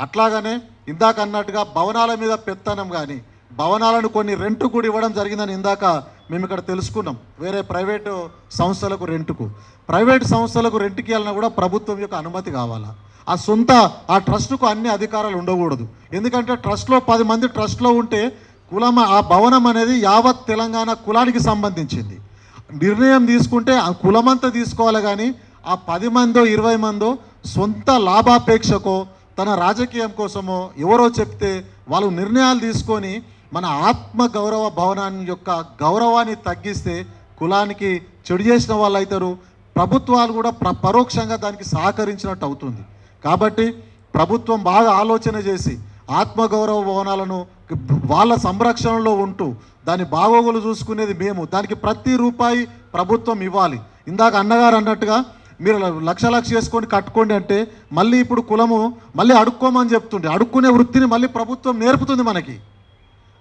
అట్లాగనే ఇందాక అన్నట్టుగా భవనాల మీద పెత్తనం కానీ, భవనాలను కొన్ని రెంటు కూడా ఇవ్వడం జరిగిందని ఇందాక మేము ఇక్కడ తెలుసుకున్నాం. వేరే ప్రైవేటు సంస్థలకు రెంటుకు, ప్రైవేట్ సంస్థలకు రెంట్కి వెళ్ళినా కూడా ప్రభుత్వం యొక్క అనుమతి కావాలా? ఆ ట్రస్టుకు అన్ని అధికారాలు ఉండకూడదు. ఎందుకంటే ట్రస్ట్లో 10 మంది ట్రస్ట్లో ఉంటే ఆ భవనం అనేది యావత్ తెలంగాణ కులానికి సంబంధించింది. నిర్ణయం తీసుకుంటే ఆ కులమంతా తీసుకోవాలి, కానీ ఆ 10 మందో 20 మందో సొంత లాభాపేక్షకో తన రాజకీయం కోసమో ఎవరో చెప్తే వాళ్ళు నిర్ణయాలు తీసుకొని మన ఆత్మ గౌరవ భవనాన్ని యొక్క గౌరవాన్ని తగ్గిస్తే కులానికి చెడు చేసిన వాళ్ళు అవుతారు. ప్రభుత్వాలు కూడా పరోక్షంగా దానికి సహకరించినట్టు అవుతుంది. కాబట్టి ప్రభుత్వం బాగా ఆలోచన చేసి ఆత్మగౌరవ భవనాలను వాళ్ళ సంరక్షణలో ఉంటూ దాని బాగోగులు చూసుకునేది మేము, దానికి ప్రతి రూపాయి ప్రభుత్వం ఇవ్వాలి. ఇందాక అన్నగారు అన్నట్టుగా మీరు లక్ష చేసుకొని కట్టుకోండి అంటే మళ్ళీ ఇప్పుడు కులము మళ్ళీ అడుక్కోమని చెప్తుండే, అడుక్కునే వృత్తిని మళ్ళీ ప్రభుత్వం నేర్పుతుంది మనకి.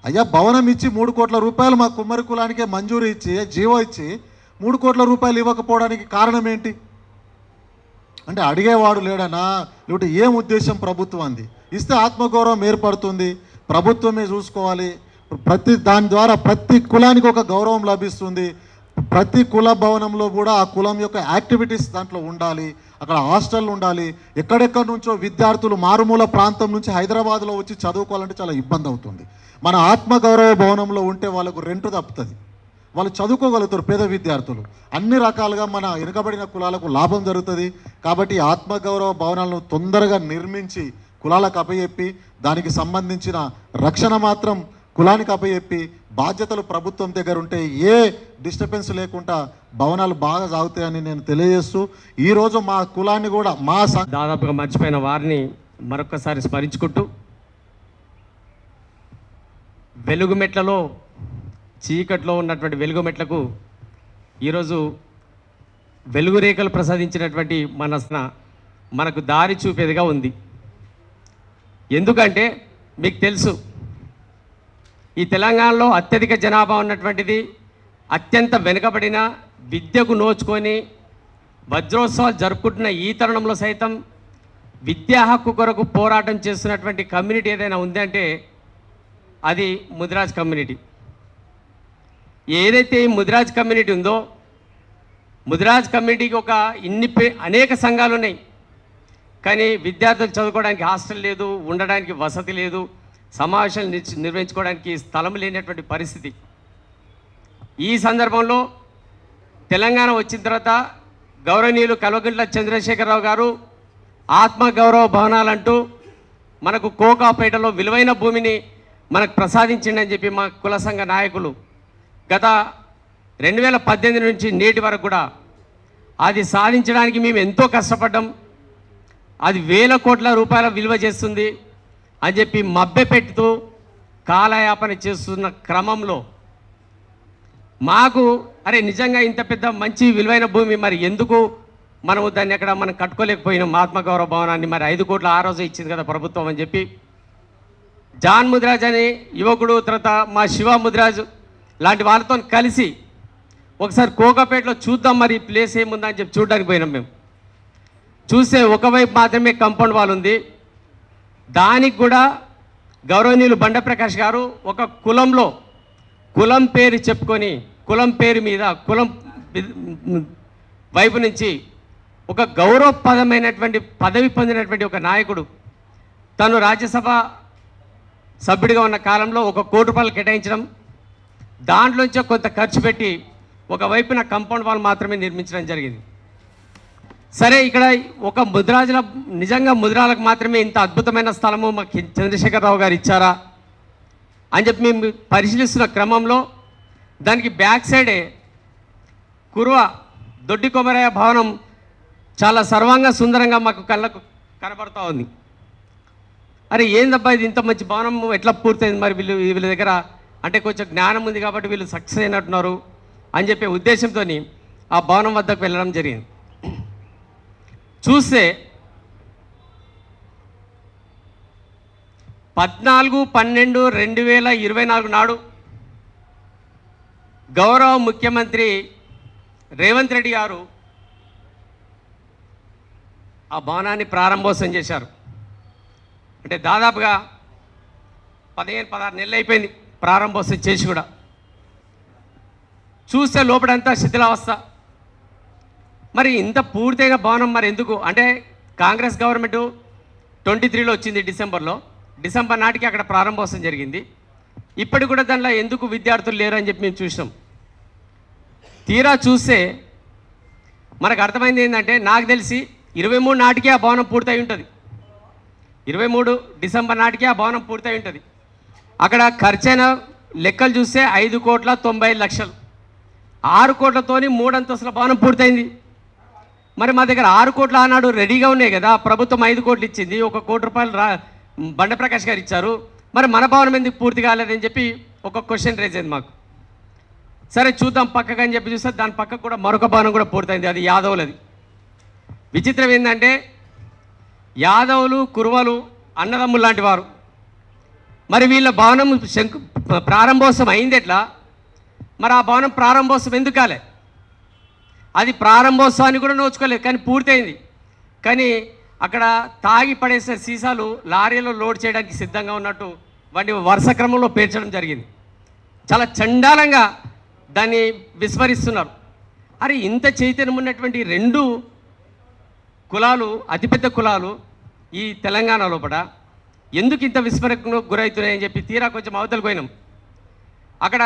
అయ్యా భవనం ఇచ్చి 3 కోట్ల రూపాయలు మా కుమ్మరి కులానికే మంజూరు ఇచ్చి జీవో ఇచ్చి 3 కోట్ల రూపాయలు ఇవ్వకపోవడానికి కారణం ఏంటి? అంటే అడిగేవాడు లేడనా, లేకపోతే ఏం ఉద్దేశం ప్రభుత్వం అంది? ఇస్తే ఆత్మగౌరవం ఏర్పడుతుంది, ప్రభుత్వమే చూసుకోవాలి. దాని ద్వారా ప్రతి కులానికి ఒక గౌరవం లభిస్తుంది. ప్రతి కుల భవనంలో కూడా ఆ కులం యొక్క యాక్టివిటీస్ దాంట్లో ఉండాలి. అక్కడ హాస్టల్ ఉండాలి. ఎక్కడెక్కడి నుంచో విద్యార్థులు మారుమూల ప్రాంతం నుంచి హైదరాబాద్లో వచ్చి చదువుకోవాలంటే చాలా ఇబ్బంది అవుతుంది. మన ఆత్మగౌరవ భవనంలో ఉంటే వాళ్ళకు రెంటు తప్పుతుంది, వాళ్ళు చదువుకోగలుగుతారు. పేద విద్యార్థులు అన్ని రకాలుగా మన వెనుకబడిన కులాలకు లాభం జరుగుతుంది. కాబట్టి ఆత్మగౌరవ భవనాలను తొందరగా నిర్మించి కులాలకు అప్పచెప్పి దానికి సంబంధించిన రక్షణ మాత్రం కులానికి అప్పచెప్పి బాధ్యతలు ప్రభుత్వం దగ్గర ఉంటే ఏ డిస్టర్బెన్స్ లేకుండా భవనాలు బాగా సాగుతాయని నేను తెలియజేస్తూ ఈరోజు మా కులాన్ని కూడా దాదాపుగా మర్చిపోయిన వారిని మరొకసారి స్మరించుకుంటూ వెలుగుమెట్లలో చీకట్లో ఉన్నటువంటి వెలుగుమెట్లకు ఈరోజు వెలుగు రేఖలు ప్రసాదించినటువంటి మనకు దారి చూపేదిగా ఉంది. ఎందుకంటే మీకు తెలుసు ఈ తెలంగాణలో అత్యధిక జనాభా ఉన్నటువంటిది, అత్యంత వెనుకబడిన, విద్యకు నోచుకొని వజ్రోత్సవాలు జరుపుకుంటున్న ఈ తరుణంలో సైతం విద్యా హక్కు కొరకు పోరాటం చేస్తున్నటువంటి కమ్యూనిటీ ఏదైనా ఉందంటే అది ముదిరాజ్ కమ్యూనిటీ. ఏదైతే ఈ ముదిరాజ్ కమ్యూనిటీ ఉందో, ముదిరాజ్ కమ్యూనిటీకి ఒక అనేక సంఘాలు ఉన్నాయి, కానీ విద్యార్థులు చదువుకోవడానికి హాస్టల్ లేదు, ఉండడానికి వసతి లేదు, సమావేశాలు నిర్వహించుకోవడానికి స్థలం లేనటువంటి పరిస్థితి. ఈ సందర్భంలో తెలంగాణ వచ్చిన తర్వాత గౌరవనీయులు కల్వకుంట్ల చంద్రశేఖరరావు గారు ఆత్మగౌరవ భవనాలంటూ మనకు కోకాపేటలో విలువైన భూమిని మనకు ప్రసాదించిండని చెప్పి మా కుల సంఘ నాయకులు గత 2018 నుంచి నేటి వరకు కూడా అది సాధించడానికి మేము ఎంతో కష్టపడ్డాం. అది వేల కోట్ల రూపాయల విలువ చేస్తుంది అని చెప్పి మభ్యపెట్టుతూ కాలయాపన చేస్తున్న క్రమంలో మాకు అరే నిజంగా ఇంత పెద్ద మంచి విలువైన భూమి మరి ఎందుకు మనము దాన్ని ఎక్కడ మనం కట్టుకోలేకపోయినాం ఆత్మగౌరవ భవనాన్ని, మరి 5 కోట్ల ఆ రోజు ఇచ్చింది కదా ప్రభుత్వం అని చెప్పి జాన్ ముదిరాజ్ అనే యువకుడు, తర్వాత మా శివ ముదిరాజ్ లాంటి వాళ్ళతో కలిసి ఒకసారి కోకాపేటలో చూద్దాం మరి ప్లేస్ ఏముందని చెప్పి చూడడానికి పోయినాం. మేము చూస్తే ఒకవైపు మాత్రమే కాంపౌండ్ వాల్ ఉంది. దానికి కూడా గౌరవనీయులు బండ ప్రకాష్ గారు ఒక కులంలో కులం పేరు చెప్పుకొని కులం పేరు మీద కులం వైపు నుంచి ఒక గౌరవప్రదమైనటువంటి పదవి పొందినటువంటి ఒక నాయకుడు తను రాజ్యసభ సభ్యుడిగా ఉన్న కాలంలో 1 కోటి రూపాయలు కేటాయించడం, దాంట్లోంచి కొంత ఖర్చు పెట్టి ఒకవైపున కాంపౌండ్ వాల్ మాత్రమే నిర్మించడం జరిగింది. సరే, ఇక్కడ ఒక ముదిరాజుల నిజంగా ముదిరాలకు మాత్రమే ఇంత అద్భుతమైన స్థలము మాకు చంద్రశేఖరరావు గారు ఇచ్చారా అని చెప్పి మేము పరిశీలిస్తున్న క్రమంలో దానికి బ్యాక్ సైడే కురువ దొడ్డి కొమరయ్య భవనం చాలా సర్వాంగ సుందరంగా మాకు కళ్ళకు కనబడుతూ ఉంది. అరే ఏందబ్బా ఇది ఇంత మంచి భవనం ఎట్లా పూర్తయింది, మరి వీళ్ళ దగ్గర అంటే కొంచెం జ్ఞానం ఉంది కాబట్టి వీళ్ళు సక్సెస్ అయినట్టున్నారు అని చెప్పే ఉద్దేశంతో ఆ భవనం వద్దకు వెళ్ళడం జరిగింది. చూస్తే 14/12/2024 నాడు గౌరవ ముఖ్యమంత్రి రేవంత్ రెడ్డి గారు ఆ భవనాన్ని ప్రారంభోత్సవం చేశారు. అంటే దాదాపుగా 15-16 నెలలు అయిపోయింది ప్రారంభోత్సవం చేసి కూడా. చూస్తే లోపలంతా శిథిలావస్థ. మరి ఇంత పూర్తయిన భవనం మరి ఎందుకు అంటే కాంగ్రెస్ గవర్నమెంట్ 23లో వచ్చింది డిసెంబర్ నాటికి అక్కడ ప్రారంభోత్సవం జరిగింది. ఇప్పటికి కూడా దానిలో ఎందుకు విద్యార్థులు లేరు అని చెప్పి మేము చూసాం. తీరా చూస్తే మనకు అర్థమైంది ఏంటంటే నాకు తెలిసి 23 నాటికి ఆ భవనం పూర్తయి ఉంటుంది. 23 డిసెంబర్ నాటికి ఆ భవనం పూర్తయి ఉంటుంది. అక్కడ ఖర్చైన లెక్కలు చూస్తే 5,95,00,000, 6 కోట్లతోని 3 అంతస్తుల భవనం పూర్తయింది. మరి మా దగ్గర 6 కోట్లు ఆనాడు రెడీగా ఉన్నాయి కదా, ప్రభుత్వం 5 కోట్లు ఇచ్చింది, 1 కోటి రూపాయలు బండ ప్రకాష్ గారు ఇచ్చారు, మరి మన భవనం ఎందుకు పూర్తి కాలేదని చెప్పి ఒక క్వశ్చన్ రేజ్ అయింది మాకు. సరే చూద్దాం పక్కకు అని చెప్పి చూస్తే దాని పక్కకు కూడా మరొక భవనం కూడా పూర్తయింది, అది యాదవులది. విచిత్రం ఏంటంటే యాదవులు కురువలు అన్నదమ్ములు లాంటి వారు. మరి వీళ్ళ భవనం ప్రారంభోత్సవం అయింది ఎట్లా, మరి ఆ భవనం ప్రారంభోత్సవం ఎందుకు కాలే? అది ప్రారంభోత్సవాన్ని కూడా నోచుకోలేదు కానీ పూర్తయింది. కానీ అక్కడ తాగి పడేసే సీసాలు లారీలో లోడ్ చేయడానికి సిద్ధంగా ఉన్నట్టు వాటిని వరుస క్రమంలో పేర్చడం జరిగింది. చాలా చండాలంగా దాన్ని విస్మరిస్తున్నారు. అరే ఇంత చైతన్యం ఉన్నటువంటి 2 కులాలు, అతిపెద్ద కులాలు ఈ తెలంగాణ లోపల ఎందుకు ఇంత విస్మరణకు గురవుతున్నాయని చెప్పి తీరా కొంచెం అవతలకు పోయినాం. అక్కడ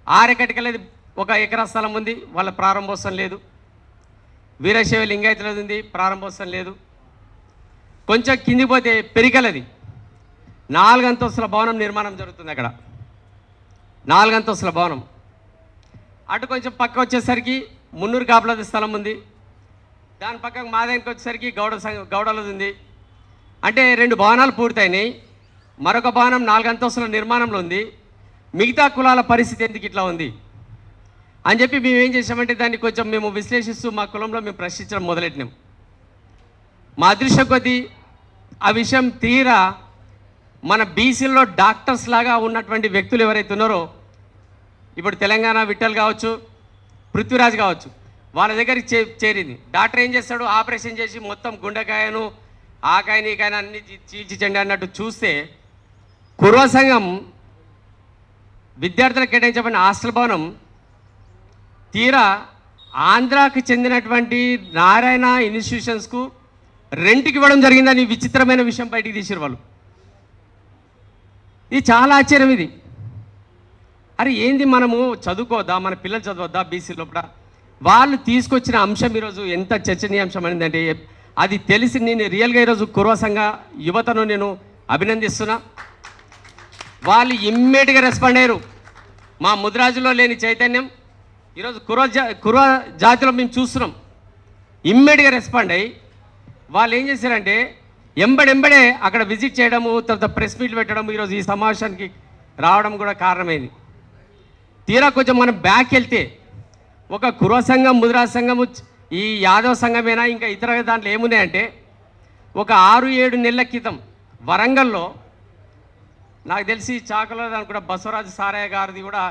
6 ఎకటికలది 1 ఎకరా స్థలం ఉంది, వాళ్ళ ప్రారంభోత్సవం లేదు. వీరశైవ లింగాయతులది ఉంది, ప్రారంభోత్సవం లేదు. కొంచెం కింది పోతే పెరికలది 4 అంతస్తుల భవనం నిర్మాణం జరుగుతుంది. అక్కడ 4 అంతస్తుల భవనం. అటు కొంచెం పక్క వచ్చేసరికి మున్నూరు కాపులది స్థలం ఉంది, దాని పక్కకు మా దగ్గరికి వచ్చేసరికి గౌడలది ఉంది. అంటే 2 భవనాలు పూర్తయినాయి, మరొక భవనం 4 అంతస్తుల నిర్మాణంలో ఉంది. మిగతా కులాల పరిస్థితి ఎందుకు ఇట్లా ఉంది అని చెప్పి మేము ఏం చేసామంటే దాన్ని కొంచెం మేము విశ్లేషిస్తూ మా కులంలో మేము ప్రశ్నించడం మొదలెట్టినాం. మా అదృష్టం కొద్దీ ఆ విషయం తీరా మన బీసీల్లో డాక్టర్స్ లాగా ఉన్నటువంటి వ్యక్తులు ఎవరైతే ఉన్నారో, ఇప్పుడు తెలంగాణ విఠల్ కావచ్చు, పృథ్వీరాజ్ కావచ్చు, వాళ్ళ దగ్గరికి చేరింది. డాక్టర్ ఏం చేస్తాడు, ఆపరేషన్ చేసి మొత్తం గుండెకాయను ఆకాయని ఈకాయని అన్ని చీల్చిచండి అన్నట్టు చూస్తే కుర్వ సంఘం విద్యార్థులకు కేటాయించబడిన హాస్టల్ భవనం తీరా ఆంధ్రాకి చెందినటువంటి నారాయణ ఇన్స్టిట్యూషన్స్కు రెంట్కి ఇవ్వడం జరిగిందని విచిత్రమైన విషయం బయటికి తీసిరు వాళ్ళు. ఇది చాలా ఆశ్చర్యం. ఇది అరే ఏంది, మనము చదువుకోవద్దా, మన పిల్లలు చదవద్దా బీసీ లోపల? వాళ్ళు తీసుకొచ్చిన అంశం ఈరోజు ఎంత చర్చనీయాంశం అయిందంటే అది తెలిసి నేను రియల్గా ఈరోజు కుర్వ సంఘ యువతను నేను అభినందిస్తున్నా. వాళ్ళు ఇమ్మీడియట్గా రెస్పాండ్ అయ్యారు. మా ముదిరాజులో లేని చైతన్యం ఈరోజు కుర్వ జాతిలో మేము చూస్తున్నాం. ఇమ్మీడియట్గా రెస్పాండ్ అయ్యి వాళ్ళు ఏం చేశారంటే ఎంబడెంబడే అక్కడ విజిట్ చేయడము, తర్వాత ప్రెస్ మీట్లు పెట్టడం, ఈరోజు ఈ సమావేశానికి రావడం కూడా కారణమైంది. తీరా కొంచెం మనం బ్యాక్ వెళ్తే ఒక కుర్వ సంఘం, ముదిరాజ్ సంఘము, ఈ యాదవ సంఘమేనా ఇంకా ఇతర దాంట్లో ఏమున్నాయంటే ఒక 6-7 నెలల క్రితం వరంగల్లో నాకు తెలిసి చాకలో దాని కూడా బసవరాజు సారయ్య గారిది కూడా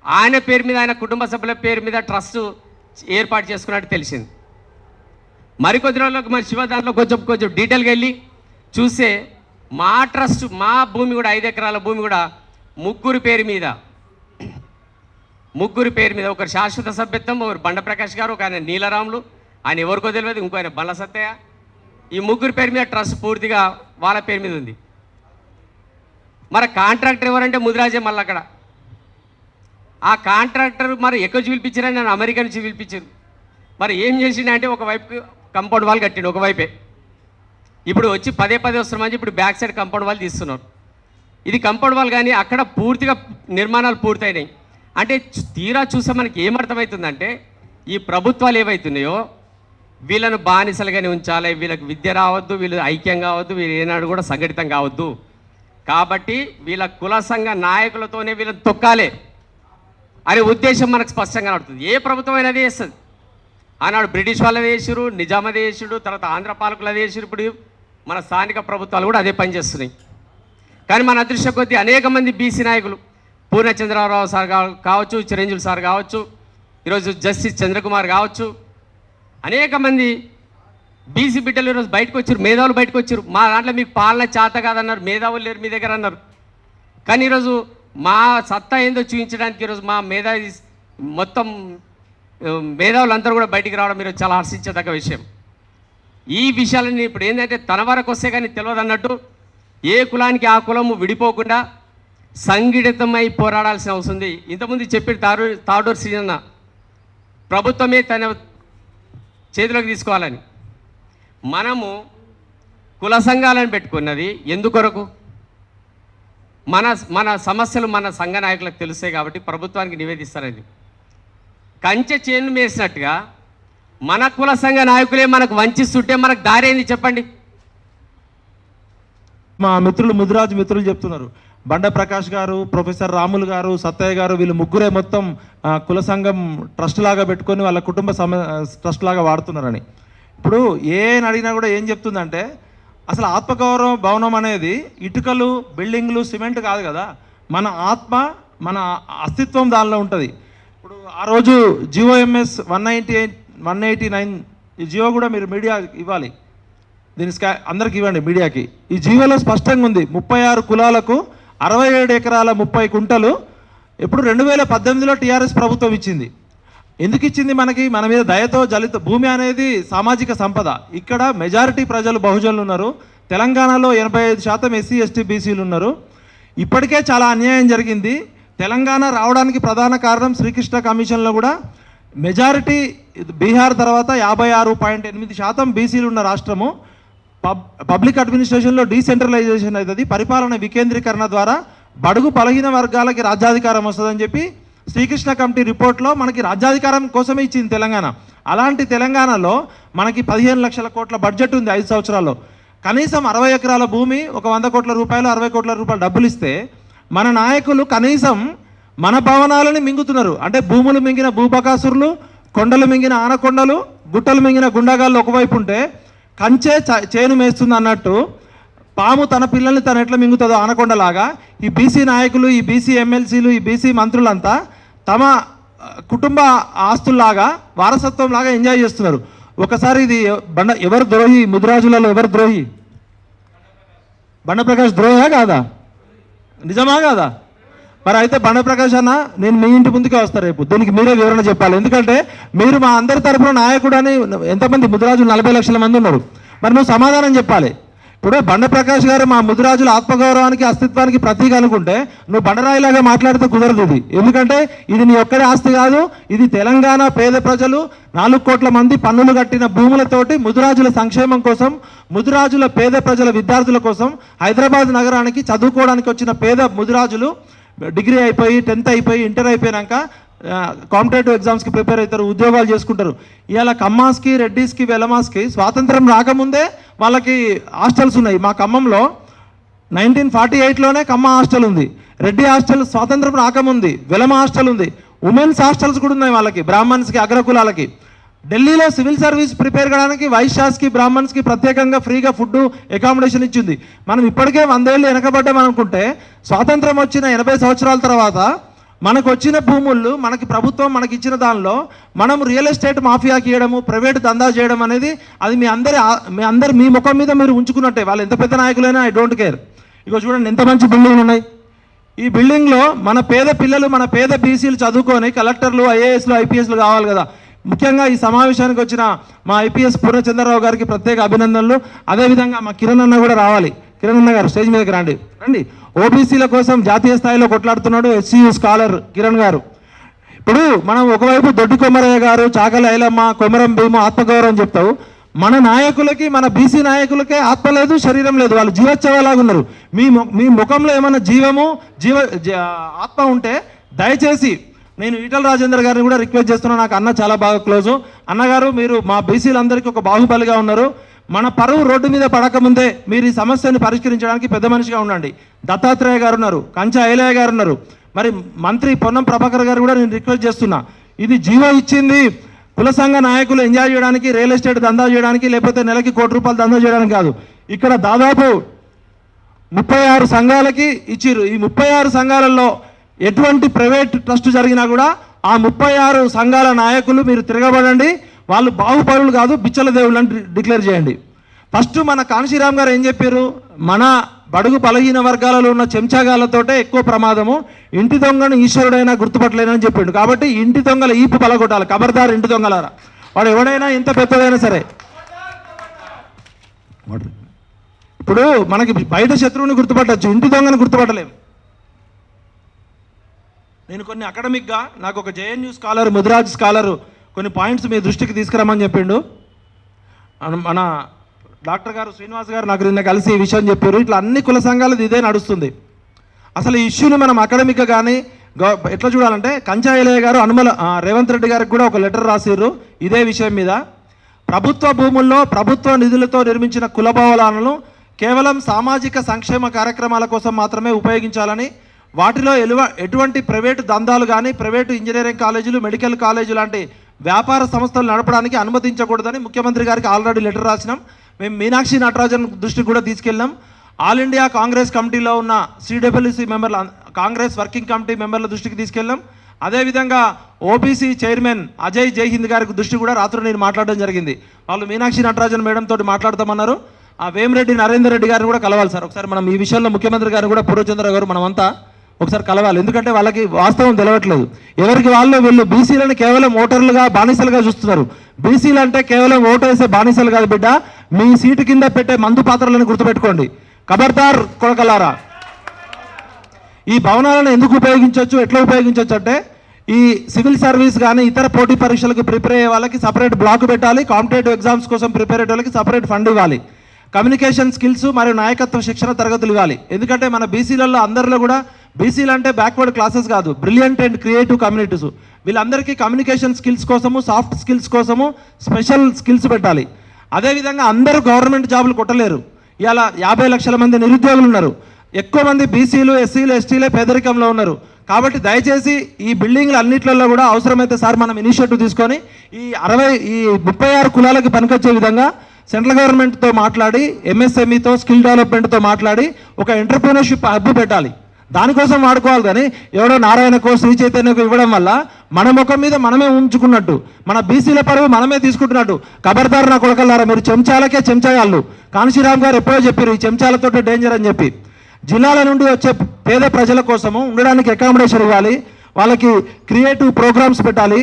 ఆయన పేరు మీద, ఆయన కుటుంబ సభ్యుల పేరు మీద ట్రస్ట్ ఏర్పాటు చేసుకున్నట్టు తెలిసింది. మరికొద్ది రోజులకు మరి శివ దాంట్లో కొంచెం డీటెయిల్గా వెళ్ళి చూస్తే మా ట్రస్ట్, మా భూమి కూడా 5 ఎకరాల భూమి కూడా ముగ్గురు పేరు మీద, ఒకరు శాశ్వత సభ్యత్వం, ఒకరు బండ ప్రకాష్ గారు, ఒక ఆయన నీలరాములు, ఆయన ఎవరికో తెలియదు, ఇంకో ఆయన బండ్ల సత్తయ్య. ఈ ముగ్గురు పేరు మీద ట్రస్ట్ పూర్తిగా వాళ్ళ పేరు మీద ఉంది. మరి కాంట్రాక్టర్ ఎవరంటే ముదిరాజే. మళ్ళీ అక్కడ ఆ కాంట్రాక్టర్ మరి ఎక్కడ పిలిపించారని నన్ను అమెరికా నుంచి పిలిపించారు. మరి ఏం చేసిండే ఒకవైపు కంపౌండ్ వాల్ కట్టిండు ఒకవైపే. ఇప్పుడు వచ్చి పదే వస్తున్నామని ఇప్పుడు బ్యాక్ సైడ్ కంపౌండ్ వాల్ తీస్తున్నారు. ఇది కంపౌండ్ వాల్ కానీ అక్కడ పూర్తిగా నిర్మాణాలు పూర్తయినాయి. అంటే తీరా చూస్తే మనకి ఏమర్థమవుతుందంటే ఈ ప్రభుత్వాలు ఏవైతున్నాయో వీళ్ళను బానిసలుగానే ఉంచాలి, వీళ్ళకి విద్య రావద్దు, వీళ్ళు ఐక్యం కావద్దు, వీళ్ళు ఏనాడు కూడా సంఘటితం కావద్దు. కాబట్టి వీళ్ళ కుల సంఘ నాయకులతోనే వీళ్ళని తొక్కాలి అనే ఉద్దేశం మనకు స్పష్టంగా నడుతుంది. ఏ ప్రభుత్వం అయినా అదే చేస్తుంది. ఆనాడు బ్రిటిష్ వాళ్ళది చేసిరు, నిజామది చేసిరు, తర్వాత ఆంధ్ర పాలకులు అదే చేసిరు, ఇప్పుడు మన స్థానిక ప్రభుత్వాలు కూడా అదే పనిచేస్తున్నాయి. కానీ మన అదృష్ట కొద్దీ అనేక మంది బీసీ నాయకులు, పూర్ణచంద్రరావు సార్ కావచ్చు, చిరంజీవి సార్ కావచ్చు, ఈరోజు జస్టిస్ చంద్రకుమార్ కావచ్చు, అనేక మంది బీసీ బిడ్డలు ఈరోజు బయటకు వచ్చారు, మేధావులు బయటకు వచ్చారు. మా దాంట్లో మీకు పాలన చేత కాదన్నారు, మేధావులు లేరు మీ దగ్గర అన్నారు. కానీ ఈరోజు మా సత్తా ఏందో చూపించడానికి ఈరోజు మా మేధావి మొత్తం మేధావులందరూ కూడా బయటికి రావడం ఈరోజు చాలా హర్షించదగ్గ విషయం. ఈ విషయాలని ఇప్పుడు ఏంటంటే తన వరకు వస్తే కానీ తెలియదు అన్నట్టు ఏ కులానికి ఆ కులము విడిపోకుండా సంఘటితమై పోరాడాల్సిన అవసరం ఉంది. ఇంతకుముందు చెప్పి తాడూరు సీజన్న ప్రభుత్వమే తన చేతిలోకి తీసుకోవాలని మనము కుల సంఘాలను పెట్టుకున్నది ఎందుకొరకు? మన సమస్యలు మన సంఘ నాయకులకు తెలుస్తాయి కాబట్టి ప్రభుత్వానికి నివేదిస్తారని. కంచె చేను వేసినట్టుగా మన కుల సంఘ నాయకులే మనకు వంచిస్తుంటే మనకు దారేంది చెప్పండి? మా మిత్రులు ముదిరాజు మిత్రులు చెప్తున్నారు, బండ ప్రకాష్ గారు, ప్రొఫెసర్ రాములు గారు, సత్తయ్య గారు, వీళ్ళు ముగ్గురే మొత్తం కుల సంఘం ట్రస్ట్ లాగా పెట్టుకొని వాళ్ళ కుటుంబ ట్రస్ట్ లాగా వాడుతున్నారని. ఇప్పుడు అడిగినా కూడా ఏం చెప్తుందంటే అసలు ఆత్మగౌరవ భవనం అనేది ఇటుకలు, బిల్డింగ్లు, సిమెంట్ కాదు కదా. మన ఆత్మ, మన అస్తిత్వం దానిలో ఉంటుంది. ఇప్పుడు ఆ రోజు GOMS 189 ఈ జియో కూడా మీరు మీడియా ఇవ్వాలి, దీని అందరికి ఇవ్వండి మీడియాకి. ఈ జియోలో స్పష్టంగా ఉంది 36 కులాలకు 67 ఎకరాల 30 కుంటలు ఇప్పుడు 2018లో TRS ప్రభుత్వం ఇచ్చింది. ఎందుకు ఇచ్చింది? మన మీద దయతో జలిత భూమి అనేది సామాజిక సంపద. ఇక్కడ మెజారిటీ ప్రజలు బహుజనులు ఉన్నారు. తెలంగాణలో 85% SC ST BCలు ఉన్నారు. ఇప్పటికే చాలా అన్యాయం జరిగింది. తెలంగాణ రావడానికి ప్రధాన కారణం శ్రీకృష్ణ కమిషన్లో కూడా మెజారిటీ బీహార్ తర్వాత 56.8% BCలు ఉన్న రాష్ట్రము. పబ్లిక్ అడ్మినిస్ట్రేషన్లో డీసెంట్రలైజేషన్ అవుతుంది, పరిపాలన వికేంద్రీకరణ ద్వారా బడుగు బలహీన వర్గాలకి రాజ్యాధికారం వస్తుందని చెప్పి శ్రీకృష్ణ కమిటీ రిపోర్ట్లో మనకి రాజ్యాధికారం కోసమే ఇచ్చింది తెలంగాణ. అలాంటి తెలంగాణలో మనకి 15 లక్షల కోట్ల బడ్జెట్ ఉంది 5 సంవత్సరాల్లో. కనీసం 60 ఎకరాల భూమి, ఒక 100 కోట్ల రూపాయలు, 60 కోట్ల రూపాయలు డబ్బులు ఇస్తే మన నాయకులు కనీసం మన భవనాలని మింగుతున్నారు. అంటే భూములు మింగిన భూబకాసురులు, కొండలు మింగిన ఆనకొండలు, గుట్టలు మింగిన గుండాగాళ్ళు ఒకవైపు ఉంటే కంచే చేను మేస్తుంది అన్నట్టు పాము తన పిల్లల్ని తను ఎట్లా మింగుతుందో ఆనకొండలాగా ఈ బీసీ నాయకులు, ఈ బీసీ ఎమ్మెల్సీలు, ఈ బీసీ మంత్రులంతా తమ కుటుంబ ఆస్తుల్లాగా వారసత్వం లాగా ఎంజాయ్ చేస్తున్నారు. ఒకసారి ఇది ఎవరు ద్రోహి? ముదిరాజులలో ఎవరు ద్రోహి? బండప్రకాష్ ద్రోహా కాదా? నిజమా కాదా? మరి అయితే బండప్రకాష్ అన్న, నేను మీ ఇంటి ముందుకే వస్తాను రేపు, దీనికి మీరే వివరణ చెప్పాలి. ఎందుకంటే మీరు మా అందరి తరపున నాయకుడు అని ఎంతమంది ముదిరాజులు 40 లక్షల మంది ఉన్నారు, మరి నువ్వు సమాధానం చెప్పాలి. ఇప్పుడు బండప్రకాష్ గారు మా ముదిరాజుల ఆత్మగౌరవానికి అస్తిత్వానికి ప్రతీక అనుకుంటే నువ్వు బండరాయిలాగా మాట్లాడితే కుదరదు ఇది. ఎందుకంటే ఇది నీ ఒక్కడే ఆస్తి కాదు, ఇది తెలంగాణ పేద ప్రజలు 4 కోట్ల మంది పన్నులు కట్టిన భూములతోటి ముదిరాజుల సంక్షేమం కోసం, ముదిరాజుల పేద ప్రజల విద్యార్థుల కోసం హైదరాబాద్ నగరానికి చదువుకోవడానికి వచ్చిన పేద ముదిరాజులు డిగ్రీ అయిపోయి 10th అయిపోయి ఇంటర్ అయిపోయాక కాంపిటేటివ్ ఎగ్జామ్స్కి ప్రిపేర్ అవుతారు, ఉద్యోగాలు చేసుకుంటారు. ఇవాళ కమ్మాస్కి, రెడ్డిస్కి, వెలమాస్కి స్వాతంత్రం రాకముందే వాళ్ళకి హాస్టల్స్ ఉన్నాయి. మా ఖమ్మంలో 1948లోనే కమ్మ హాస్టల్ ఉంది, రెడ్డి హాస్టల్ స్వాతంత్రం రాకముంది, వెలమ హాస్టల్ ఉంది, ఉమెన్స్ హాస్టల్స్ కూడా ఉన్నాయి వాళ్ళకి, బ్రాహ్మణ్స్కి, అగ్రకులాలకి. ఢిల్లీలో సివిల్ సర్వీస్ ప్రిపేర్ కావడానికి వైశ్యాస్కి, బ్రాహ్మణ్స్కి ప్రత్యేకంగా ఫ్రీగా ఫుడ్ అకామిడేషన్ ఇచ్చింది. మనం ఇప్పటికే 100 ఏళ్ళు వెనకబడ్డాం అనుకుంటే స్వాతంత్రం వచ్చిన 80 సంవత్సరాల తర్వాత మనకు వచ్చిన భూములు, మనకి ప్రభుత్వం మనకి ఇచ్చిన దానిలో మనం రియల్ ఎస్టేట్ మాఫియాకి ఇవ్వడము, ప్రైవేట్ దందా చేయడం అనేది అది మీ ముఖం మీద మీరు ఉంచుకున్నట్టే. వాళ్ళు ఎంత పెద్ద నాయకులైనా ఐ డోంట్ కేర్. ఇగో చూడండి ఎంత మంచి బిల్డింగ్లు ఉన్నాయి. ఈ బిల్డింగ్లో మన పేద పిల్లలు, మన పేద బీసీలు చదువుకొని కలెక్టర్లు, ఐఏఎస్లు, ఐపీఎస్లు కావాలి కదా. ముఖ్యంగా ఈ సమావేశానికి వచ్చిన మా ఐపీఎస్ పూర్ణచంద్రరావు గారికి ప్రత్యేక అభినందనలు. అదేవిధంగా మా కిరణ్ అన్న కూడా రావాలి. కిరణ్ అన్న గారు స్టేజ్ మీదకి రండి. ఓబీసీల కోసం జాతీయ స్థాయిలో కొట్లాడుతున్నాడు ఎస్సీయూ స్కాలర్ కిరణ్ గారు. ఇప్పుడు మనం ఒకవైపు దొడ్డి కొమరయ్య గారు, చాకలి ఐలమ్మ, కొమరం భీము ఆత్మగౌరవం చెప్తావు. మన నాయకులకి, మన బీసీ నాయకులకే ఆత్మ లేదు, శరీరం లేదు, వాళ్ళు జీవోత్సవాలాగా ఉన్నారు. మీ ముఖంలో ఏమన్నా ఆత్మ ఉంటే దయచేసి నేను ఈటల రాజేందర్ గారిని కూడా రిక్వెస్ట్ చేస్తున్నాను. నాకు అన్న చాలా బాగా క్లోజు. అన్నగారు, మీరు మా బీసీలందరికీ ఒక బాహుబలిగా ఉన్నారు. మన పరువు రోడ్డు మీద పడకముందే మీరు ఈ సమస్యను పరిష్కరించడానికి పెద్ద మనిషిగా ఉండండి. దత్తాత్రేయ గారు ఉన్నారు, కంచా ఐలయ్య గారు ఉన్నారు, మరి మంత్రి పొన్నం ప్రభాకర్ గారు కూడా నేను రిక్వెస్ట్ చేస్తున్నా. ఇది జీవో ఇచ్చింది కుల సంఘ నాయకులు ఎంజాయ్ చేయడానికి, రియల్ ఎస్టేట్ దందా చేయడానికి, లేకపోతే నెలకి ₹1 కోటి దందా చేయడానికి కాదు. ఇక్కడ దాదాపు 36 సంఘాలకి ఇచ్చిర్రు. ఈ 36 సంఘాలలో ఎటువంటి ప్రైవేట్ ట్రస్ట్ జరిగినా కూడా ఆ 36 సంఘాల నాయకులు మీరు తిరగబడండి. వాళ్ళు బాహుబలులు కాదు, బిచ్చల దేవుళ్ళు అని డిక్లేర్ చేయండి. ఫస్ట్ మన కాంశీరామ్ గారు ఏం చెప్పారు? మన బడుగు బలహీన వర్గాలలో ఉన్న చెంచాగాళ్ళతోటే ఎక్కువ ప్రమాదము, ఇంటి దొంగను ఈశ్వరుడైనా గుర్తుపట్టలేనని చెప్పిండు. కాబట్టి ఇంటి దొంగల ఈపు పలగొట్టాలి. ఖబర్దార్ ఇంటి దొంగలారా, వాడు ఎవడైనా ఎంత పెద్దదైనా సరే. ఇప్పుడు మనకి బయట శత్రువుని గుర్తుపట్టచ్చు, ఇంటి దొంగను గుర్తుపట్టలేము. నేను కొన్ని అకాడమిక్గా నాకు ఒక జేఎన్యూ స్కాలర్, ముదిరాజ్ స్కాలరు కొన్ని పాయింట్స్ మీ దృష్టికి తీసుకురామని చెప్పిండు. మన డాక్టర్ గారు శ్రీనివాస్ గారు నాకు నిన్న కలిసి ఈ విషయం చెప్పారు. ఇట్లా అన్ని కుల సంఘాలది ఇదే నడుస్తుంది. అసలు ఈ ఇష్యూని మనం అకాడమిక్గా కానీ ఎట్లా చూడాలంటే, కంచాయలయ్య గారు రేవంత్ రెడ్డి గారికి కూడా ఒక లెటర్ రాసిర్రు ఇదే విషయం మీద. ప్రభుత్వ భూముల్లో ప్రభుత్వ నిధులతో నిర్మించిన కుల భవనాలను కేవలం సామాజిక సంక్షేమ కార్యక్రమాల కోసం మాత్రమే ఉపయోగించాలని, వాటిలో ఎటువంటి ప్రైవేటు దందాలు కానీ, ప్రైవేటు ఇంజనీరింగ్ కాలేజీలు, మెడికల్ కాలేజీ లాంటి వ్యాపార సంస్థలు నడపడానికి అనుమతించకూడదని ముఖ్యమంత్రి గారికి ఆల్రెడీ లెటర్ రాసినాం. మేము మీనాక్షి నటరాజన్ దృష్టికి కూడా తీసుకెళ్ళాం. ఆల్ ఇండియా కాంగ్రెస్ కమిటీలో ఉన్న సిడబ్ల్యూసి మెంబర్ల, కాంగ్రెస్ వర్కింగ్ కమిటీ మెంబర్ల దృష్టికి తీసుకెళ్ళాం. అదేవిధంగా ఓబీసీ చైర్మన్ అజయ్ జైహింద్ గారికి దృష్టి కూడా రాత్రి నేను మాట్లాడడం జరిగింది. వాళ్ళు మీనాక్షి నటరాజన్ మేడం తోటి మాట్లాడతామన్నారు. ఆ వేమిరెడ్డి నరేందర్ రెడ్డి గారిని కూడా కలవాలి సార్. ఒకసారి మనం ఈ విషయంలో ముఖ్యమంత్రి గారు కూడా, పూర్వచంద్ర గారు, మనమంతా ఒకసారి కలవాలి. ఎందుకంటే వాళ్ళకి వాస్తవం తెలవట్లేదు. ఎవరికి వాళ్ళు వీళ్ళు బీసీలను కేవలం ఓటర్లుగా, బానిసలుగా చూస్తున్నారు. బీసీలు అంటే కేవలం ఓటు వేసే బానిసలు కాదు బిడ్డ, మీ సీటు కింద పెట్టే మందు పాత్రలను గుర్తుపెట్టుకోండి. ఖబర్దార్ కొడకలారా. ఈ భవనాలను ఎందుకు ఉపయోగించవచ్చు, ఎట్లా ఉపయోగించవచ్చు అంటే, ఈ సివిల్ సర్వీస్ కానీ ఇతర పోటీ పరీక్షలకు ప్రిపేర్ అయ్యే వాళ్ళకి సపరేట్ బ్లాక్ పెట్టాలి, కాంపిటేటివ్ ఎగ్జామ్స్ కోసం ప్రిపేర్ అయ్యే వాళ్ళకి సపరేట్ ఫండ్ ఇవ్వాలి, కమ్యూనికేషన్ స్కిల్స్ మరియు నాయకత్వ శిక్షణ తరగతులు ఇవ్వాలి. ఎందుకంటే మన బీసీలలో అందరిలో కూడా బీసీలు అంటే బ్యాక్వర్డ్ క్లాసెస్ కాదు, బ్రిలియంట్ అండ్ క్రియేటివ్ కమ్యూనిటీస్. వీళ్ళందరికీ కమ్యూనికేషన్ స్కిల్స్ కోసము, సాఫ్ట్ స్కిల్స్ కోసము స్పెషల్ స్కిల్స్ పెట్టాలి. అదేవిధంగా అందరూ గవర్నమెంట్ జాబులు కొట్టలేరు. ఇవాళ 50 లక్షల మంది నిరుద్యోగులు ఉన్నారు. ఎక్కువ మంది బీసీలు, ఎస్సీలు, ఎస్టీలే పేదరికంలో ఉన్నారు. కాబట్టి దయచేసి ఈ బిల్డింగ్లు అన్నిట్లలో కూడా అవసరమైతే సార్ మనం ఇనిషియేటివ్ తీసుకొని ఈ 36 కులాలకు పనికొచ్చే విధంగా సెంట్రల్ గవర్నమెంట్తో మాట్లాడి, ఎంఎస్ఎంఈతో, స్కిల్ డెవలప్మెంట్తో మాట్లాడి ఒక ఎంటర్ప్రీనర్షిప్ హబ్ పెట్టాలి. దానికోసం వాడుకోవాలి కానీ ఎవడో నారాయణకో శ్రీ చైతన్యకో ఇవ్వడం వల్ల మన ముఖం మీద మనమే ఉంచుకున్నట్టు, మన బీసీల పరువు మనమే తీసుకుంటున్నట్టు. ఖబర్దారు నా కొడకల్లారా, మీరు చెంచాలకే చెంచాగాళ్ళు. కాంశీరామ్ గారు ఎప్పుడో చెప్పారు ఈ చెంచాలతో డేంజర్ అని చెప్పి. జిల్లాల నుండి వచ్చే పేద ప్రజల కోసము ఉండడానికి అకామిడేషన్ ఇవ్వాలి, వాళ్ళకి క్రియేటివ్ ప్రోగ్రామ్స్ పెట్టాలి.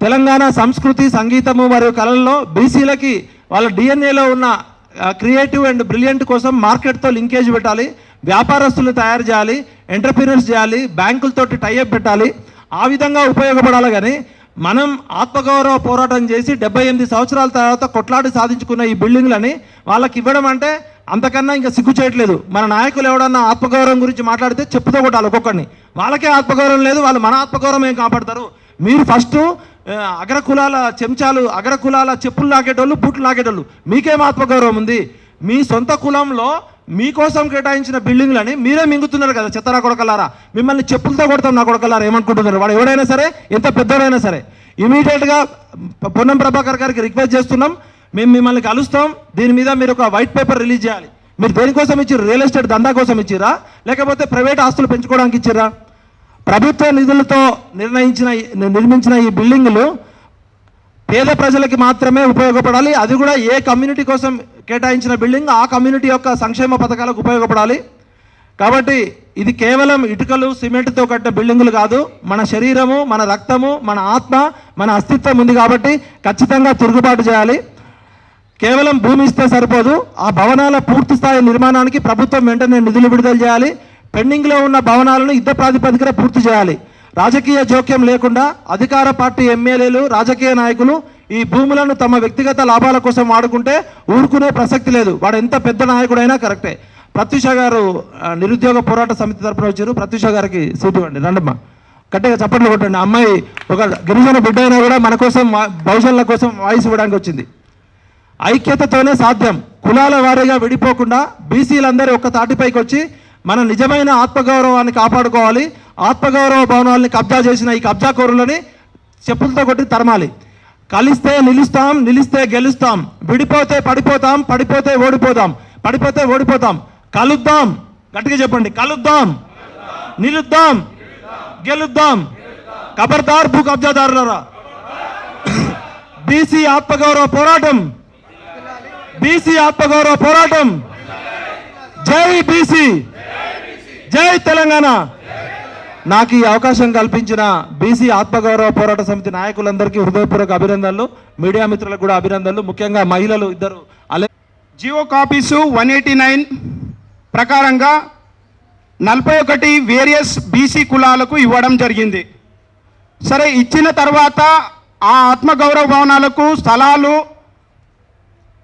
తెలంగాణ సంస్కృతి, సంగీతము మరియు కళల్లో బీసీలకి వాళ్ళ డిఎన్ఏలో ఉన్న క్రియేటివ్ అండ్ బ్రిలియంట్ కోసం మార్కెట్తో లింకేజ్ పెట్టాలి, వ్యాపారస్తులు తయారు చేయాలి, ఎంటర్ప్రీనర్స్ చేయాలి, బ్యాంకులతోటి టైఅప్ పెట్టాలి. ఆ విధంగా ఉపయోగపడాలి. కానీ మనం ఆత్మగౌరవ పోరాటం చేసి 78 సంవత్సరాల తర్వాత కొట్లాడి సాధించుకున్న ఈ బిల్డింగ్లని వాళ్ళకి ఇవ్వడం అంటే అంతకన్నా ఇంకా సిగ్గు చేయట్లేదు. మన నాయకులు ఎవడన్నా ఆత్మగౌరవం గురించి మాట్లాడితే చెప్పుతో కొట్టాలి ఒక్కొక్కడిని. వాళ్ళకే ఆత్మగౌరవం లేదు, వాళ్ళు మన ఆత్మగౌరవం ఏం కాపాడతారు? మీరు ఫస్ట్ అగ్రకులాల చెంచాలు, అగ్రకులాల చెప్పులు లాగేటోళ్ళు, బూట్లు లాగేటోళ్ళు, మీకేం ఆత్మగౌరవం ఉంది? మీ సొంత కులంలో మీకోసం కేటాయించిన బిల్డింగ్లని మీరే మింగుతున్నారు కదా చెత్తరా కొడకలారా. మిమ్మల్ని చెప్పులతో కొడతాం నా కొడకలారా ఏమనుకుంటున్నారు? వాడు ఎవడైనా సరే, ఎంత పెద్దవాడైనా సరే. ఇమీడియట్గా పొన్నం ప్రభాకర్ గారికి రిక్వెస్ట్ చేస్తున్నాం, మేము మిమ్మల్ని కలుస్తాం, దీని మీద మీరు ఒక వైట్ పేపర్ రిలీజ్ చేయాలి. మీరు దేనికోసం ఇచ్చిర్రు? రియల్ ఎస్టేట్ దందా కోసం ఇచ్చిరా, లేకపోతే ప్రైవేట్ ఆస్తులు పెంచుకోవడానికి ఇచ్చిరా? ప్రభుత్వ నిధులతో నిర్మించిన ఈ బిల్డింగులు పేద ప్రజలకి మాత్రమే ఉపయోగపడాలి. అది కూడా ఏ కమ్యూనిటీ కోసం కేటాయించిన బిల్డింగ్ ఆ కమ్యూనిటీ యొక్క సంక్షేమ పథకాలకు ఉపయోగపడాలి. కాబట్టి ఇది కేవలం ఇటుకలు సిమెంట్తో కట్టిన బిల్డింగులు కాదు. మన శరీరము, మన రక్తము, మన ఆత్మ, మన అస్తిత్వం ఉంది కాబట్టి ఖచ్చితంగా తిరుగుబాటు చేయాలి. కేవలం భూమి ఇస్తే సరిపోదు, ఆ భవనాల పూర్తి స్థాయి నిర్మాణానికి ప్రభుత్వం వెంటనే నిధులు విడుదల చేయాలి. పెండింగ్లో ఉన్న భవనాలను యుద్ధ ప్రాతిపదికన పూర్తి చేయాలి. రాజకీయ జోక్యం లేకుండా అధికార పార్టీ ఎమ్మెల్యేలు, రాజకీయ నాయకులు ఈ భూములను తమ వ్యక్తిగత లాభాల కోసం వాడుకుంటే ఊరుకునే ప్రసక్తి లేదు. వాడు ఎంత పెద్ద నాయకుడైనా కరెక్టే. ప్రత్యూష గారు నిరుద్యోగ పోరాట సమితి తరపున వచ్చారు. ప్రత్యూష గారికి సీటు ఇవ్వండి, రండమ్మా. గట్టిగా చప్పట్లు కొట్టండి. అమ్మాయి ఒక గిరిజన బిడ్డ అయినా కూడా మన కోసం, భవిష్యత్తుల కోసం వాయిస్ ఇవ్వడానికి వచ్చింది. ఐక్యతతోనే సాధ్యం. కులాల వారీగా విడిపోకుండా బీసీలందరూ ఒక్క తాటిపైకి వచ్చి మన నిజమైన ఆత్మగౌరవాన్ని కాపాడుకోవాలి. ఆత్మగౌరవ భవనాల్ని కబ్జా చేసిన ఈ కబ్జాకోరులని చెప్పులతో కొట్టి తరమాలి. కలిస్తే నిలుస్తాం, నిలిస్తే గెలుస్తాం. విడిపోతే పడిపోతాం, పడిపోతే ఓడిపోతాం, పడిపోతే ఓడిపోతాం. కలుద్దాం, గట్టిగా చెప్పండి, కలుద్దాం, నిలుద్దాం, గెలుద్దాం. ఖబర్దార్ భూ కబ్జాదారులారా. బీసీ ఆత్మగౌరవ పోరాటం, బీసీ ఆత్మగౌరవ పోరాటం. జై బీసీ, జై తెలంగాణ. నాకు ఈ అవకాశం కల్పించిన బీసీ ఆత్మగౌరవ పోరాట సమితి నాయకులందరికీ హృదయపూర్వక అభినందనలు, మీడియా మిత్రులకు కూడా అభినందనలు. ముఖ్యంగా మహిళలు ఇద్దరు జియో కాపీసు 189 ప్రకారంగా 41 వేరియస్ బీసీ కులాలకు ఇవ్వడం జరిగింది. సరే, ఇచ్చిన తర్వాత ఆ ఆత్మగౌరవ భవనాలకు స్థలాలు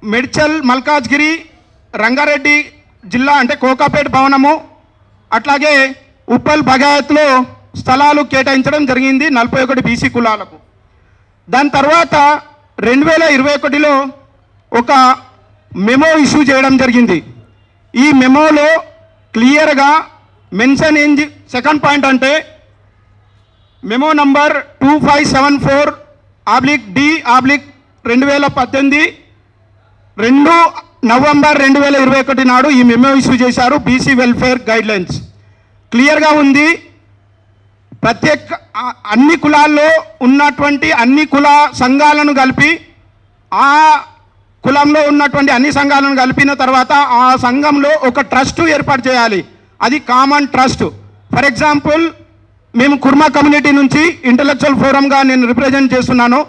మెడ్చల్, మల్కాజ్గిరి, రంగారెడ్డి జిల్లా అంటే కోకాపేట భవనము, అట్లాగే ఉప్పల్, బగాయత్లో స్థలాలు కేటాయించడం జరిగింది 41 బీసీ కులాలకు. దాని తర్వాత 2021లో ఒక మెమో ఇష్యూ చేయడం జరిగింది. ఈ మెమోలో క్లియర్గా మెన్షన్ ఏంది, సెకండ్ పాయింట్ అంటే మెమో నంబర్ 2574/D/2018 2 నవంబర్ 2021 నాడు ఈ మెమో ఇష్యూ చేశారు. బీసీ వెల్ఫేర్ గైడ్లైన్స్ క్లియర్గా ఉంది. ప్రత్యేక అన్ని కులాల్లో ఉన్నటువంటి అన్ని కుల సంఘాలను కలిపి, ఆ కులంలో ఉన్నటువంటి అన్ని సంఘాలను కలిపిన తర్వాత ఆ సంఘంలో ఒక ట్రస్ట్ ఏర్పాటు చేయాలి. అది కామన్ ట్రస్ట్. ఫర్ ఎగ్జాంపుల్, మేము కుర్మా కమ్యూనిటీ నుంచి ఇంటలెక్చువల్ ఫోరంగా నేను రిప్రజెంట్ చేస్తున్నాను.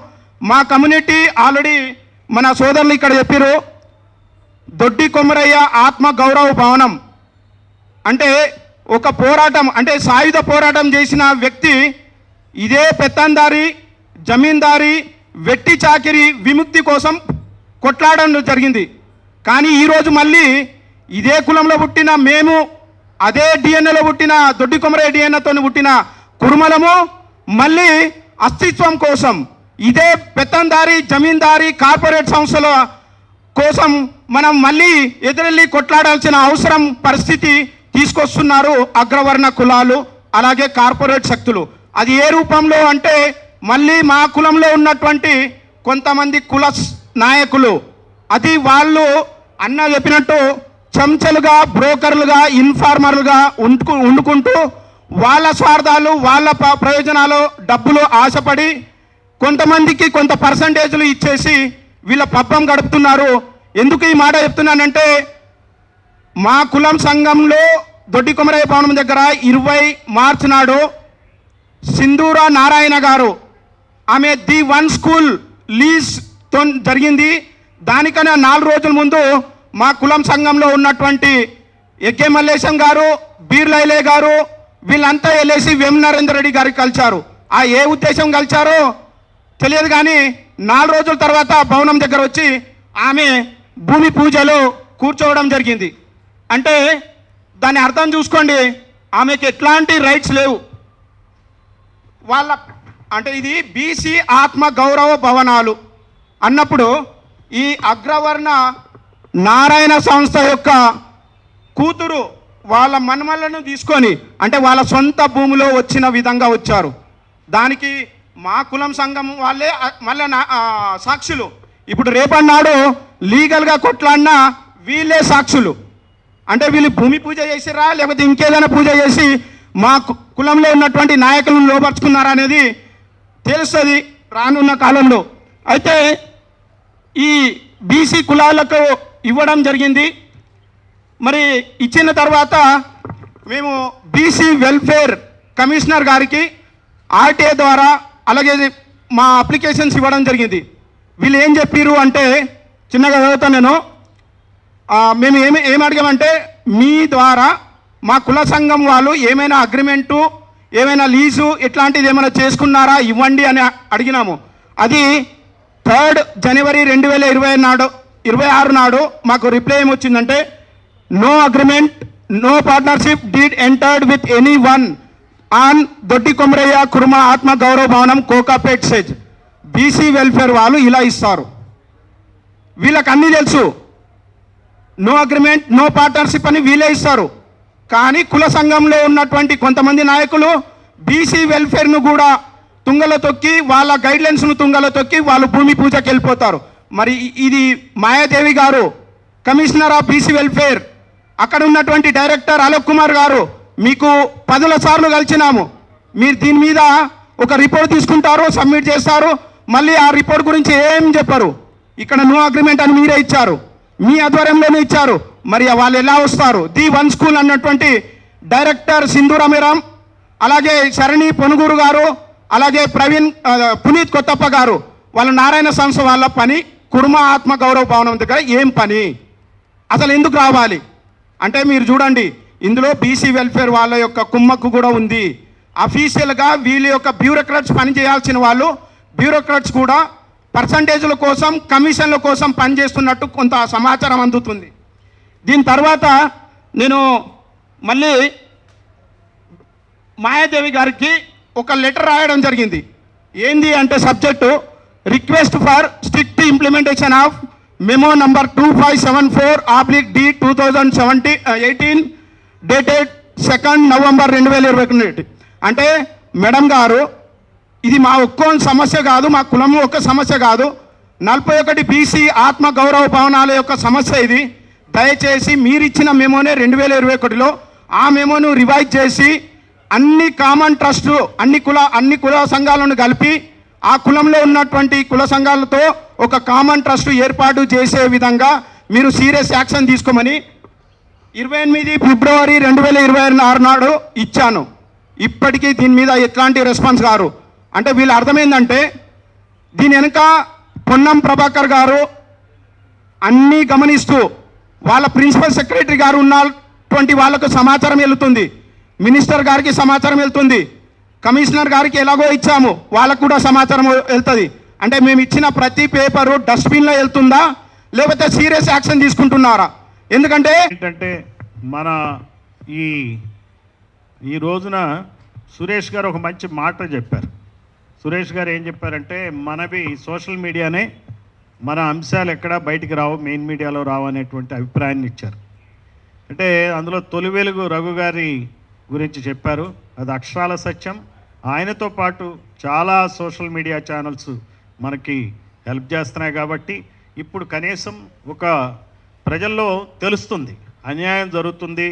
మా కమ్యూనిటీ ఆల్రెడీ మన సోదరులు ఇక్కడ చెప్పారు, దొడ్డి కొమరయ్య ఆత్మ గౌరవ భవనం అంటే ఒక పోరాటం, అంటే సాయుధ పోరాటం చేసిన వ్యక్తి. ఇదే పెత్తందారి, జమీందారి, వెట్టి చాకిరి విముక్తి కోసం కొట్లాడడం జరిగింది. కానీ ఈరోజు మళ్ళీ ఇదే కులంలో పుట్టిన మేము, అదే డిఎన్ఏలో పుట్టిన దొడ్డి కొమరయ్య డిఎన్ఏతో పుట్టిన కురుమలము మళ్ళీ అస్తిత్వం కోసం ఇదే పెత్తందారి, జమీందారి, కార్పొరేట్ సంస్థల కోసం మనం మళ్ళీ ఎదురెళ్ళి కొట్లాడాల్సిన అవసరం, పరిస్థితి తీసుకొస్తున్నారు అగ్రవర్ణ కులాలు, అలాగే కార్పొరేట్ శక్తులు. అది ఏ రూపంలో అంటే మళ్ళీ మా కులంలో ఉన్నటువంటి కొంతమంది కుల నాయకులు, అది వాళ్ళు అన్న చెప్పినట్టు చెంచలుగా, బ్రోకర్లుగా, ఇన్ఫార్మర్లుగా వండుకుంటూ వాళ్ళ స్వార్థాలు, వాళ్ళ ప్రయోజనాలు, డబ్బులు ఆశపడి కొంతమందికి కొంత పర్సంటేజ్లు ఇచ్చేసి వీళ్ళ పబ్బం గడుపుతున్నారు. ఎందుకు ఈ మాట చెప్తున్నానంటే, మా కులం సంఘంలో దొడ్డి కొమరయ్య భవనం దగ్గర 20 మార్చి నాడు సింధూర నారాయణ గారు, ఆమె ది 1 స్కూల్ లీజ్తో జరిగింది. దానికన్నా 4 రోజుల ముందు మా కులం సంఘంలో ఉన్నటువంటి ఎక్కే మల్లేశం గారు, బీర్లైలే గారు వీళ్ళంతా వెళ్ళేసి వేం నరేందర్ రెడ్డి గారికి కలిశారు. ఆ ఏ ఉద్దేశం కలిశారో తెలియదు, కానీ 4 రోజుల తర్వాత భవనం దగ్గర వచ్చి ఆమె భూమి పూజలో కూర్చోవడం జరిగింది. అంటే దాని అర్థం చూసుకోండి, ఆమెకి ఎట్లాంటి రైట్స్ లేవు. వాళ్ళ అంటే ఇది బీసీ ఆత్మ గౌరవ భవనాలు అన్నప్పుడు ఈ అగ్రవర్ణ నారాయణ సంస్థ యొక్క కూతురు వాళ్ళ మనుమలను తీసుకొని, అంటే వాళ్ళ సొంత భూమిలో వచ్చిన విధంగా వచ్చారు. దానికి మా కులం సంఘం వాళ్ళే మళ్ళీ సాక్షులు. ఇప్పుడు రేపన్నాడు లీగల్గా కొట్లాడినా వీళ్ళే సాక్షులు. అంటే వీళ్ళు భూమి పూజ చేసిరా లేకపోతే ఇంకేదైనా పూజ చేసి మా కులంలో ఉన్నటువంటి నాయకులను లోపరుచుకున్నారా అనేది తెలుస్తుంది రానున్న కాలంలో. అయితే ఈ బీసీ కులాలకు ఇవ్వడం జరిగింది. మరి ఇచ్చిన తర్వాత మేము బీసీ వెల్ఫేర్ కమిషనర్ గారికి ఆర్టీఏ ద్వారా అలాగే మా అప్లికేషన్స్ ఇవ్వడం జరిగింది. వీళ్ళు ఏం చెప్పారు అంటే, చిన్నగా చదువుతాను నేను, మేము ఏమి అడిగామంటే, మీ ద్వారా మా కుల సంఘం వాళ్ళు ఏమైనా అగ్రిమెంటు, ఏమైనా లీజు ఇట్లాంటిది ఏమైనా చేసుకున్నారా ఇవ్వండి అని అడిగినాము. అది 3 జనవరి 2026 నాడు మాకు రిప్లై ఏమొచ్చిందంటే, no agreement, no partnership deed entered with any one on Doddi Komaraiah కుర్మ ఆత్మ గౌరవ భవనం కోకాపేట్ సెజ్. బీసీ వెల్ఫేర్ వాళ్ళు ఇలా ఇస్తారు. వీళ్ళకి అన్నీ తెలుసు, నో అగ్రిమెంట్, నో పార్ట్నర్షిప్ అని వీళ్ళే ఇస్తారు. కానీ కుల సంఘంలో ఉన్నటువంటి కొంతమంది నాయకులు బీసీ వెల్ఫేర్ను కూడా తుంగలో తొక్కి, వాళ్ళ గైడ్లైన్స్ను తుంగలో తొక్కి వాళ్ళు భూమి పూజకి వెళ్ళిపోతారు. మరి ఇది మాయాదేవి గారు, కమిషనర్ ఆఫ్ బీసీ వెల్ఫేర్, అక్కడ ఉన్నటువంటి డైరెక్టర్ అలోక్ కుమార్ గారు, మీకు 10 సార్లు కలిసినాము. మీరు దీని మీద ఒక రిపోర్ట్ తీసుకుంటారు, సబ్మిట్ చేస్తారు, మళ్ళీ ఆ రిపోర్ట్ గురించి ఏం చెప్పరు. ఇక్కడ నో అగ్రిమెంట్ అని మీరే ఇచ్చారు, మీ ఆధ్వర్యంలోనే ఇచ్చారు. మరి వాళ్ళు ఎలా వస్తారు? ది 1 స్కూల్ అన్నటువంటి డైరెక్టర్ సింధూరామేరామ్, అలాగే శరణి పొనుగూరు గారు, అలాగే పునీత్ కొత్తప్ప గారు, వాళ్ళ నారాయణ సంస్థ వాళ్ళ పని కుర్మ ఆత్మ గౌరవ భవనం దగ్గర ఏం పని, అసలు ఎందుకు రావాలి అంటే, మీరు చూడండి ఇందులో బీసీ వెల్ఫేర్ వాళ్ళ యొక్క కుమ్మక్కు కూడా ఉంది. అఫీషియల్గా వీళ్ళ యొక్క బ్యూరోక్రాట్స్ పని చేయాల్సిన వాళ్ళు, బ్యూరోక్రాట్స్ కూడా పర్సంటేజ్ల కోసం, కమిషన్ల కోసం పనిచేస్తున్నట్టు కొంత సమాచారం అందుతుంది. దీని తర్వాత నేను మళ్ళీ మాయాదేవి గారికి ఒక లెటర్ రాయడం జరిగింది. ఏంది అంటే subject, request for strict implementation of memo number 2574/D 2018 dated 2 November 2021. అంటే మేడం గారు, ఇది మా ఒక్కో సమస్య కాదు, మా కులము ఒక్క సమస్య కాదు, 41 బీసీ ఆత్మ గౌరవ భవనాల యొక్క సమస్య ఇది. దయచేసి మీరు ఇచ్చిన మెమోనే 2021లో ఆ మెమోను రివైజ్ చేసి అన్ని కామన్ ట్రస్ట్, అన్ని కుల సంఘాలను కలిపి ఆ కులంలో ఉన్నటువంటి కుల సంఘాలతో ఒక కామన్ ట్రస్ట్ ఏర్పాటు చేసే విధంగా మీరు సీరియస్ యాక్షన్ తీసుకోమని 28 ఫిబ్రవరి 2026 నాడు ఇచ్చాను. ఇప్పటికీ దీని మీద ఎట్లాంటి రెస్పాన్స్ గారు. అంటే వీళ్ళ అర్థమైందంటే, దీని వెనుక పొన్నం ప్రభాకర్ గారు అన్నీ గమనిస్తూ వాళ్ళ ప్రిన్సిపల్ సెక్రటరీ గారు ఉన్నటువంటి వాళ్ళకు సమాచారం వెళ్తుంది, మినిస్టర్ గారికి సమాచారం వెళ్తుంది, కమిషనర్ గారికి ఎలాగో ఇచ్చాము వాళ్ళకు కూడా సమాచారం వెళ్తుంది. అంటే మేము ఇచ్చిన ప్రతి పేపరు డస్ట్బిన్లో వెళ్తుందా లేకపోతే సీరియస్ యాక్షన్ తీసుకుంటున్నారా? ఎందుకంటే ఏంటంటే మన ఈ రోజున సురేష్ గారు ఒక మంచి మాట చెప్పారు. సురేష్ గారు ఏం చెప్పారంటే, మనవి సోషల్ మీడియానే, మన అంశాలు ఎక్కడా బయటికి రావు, మెయిన్ మీడియాలో రావు అనేటువంటి అభిప్రాయాన్ని ఇచ్చారు. అంటే అందులో తొలి వెలుగు రఘు గారి గురించి చెప్పారు, అది అక్షరాల సత్యం. ఆయనతో పాటు చాలా సోషల్ మీడియా ఛానల్స్ మనకి హెల్ప్ చేస్తున్నాయి. కాబట్టి ఇప్పుడు కనీసం ఒక ప్రజల్లో తెలుస్తుంది అన్యాయం జరుగుతుంది.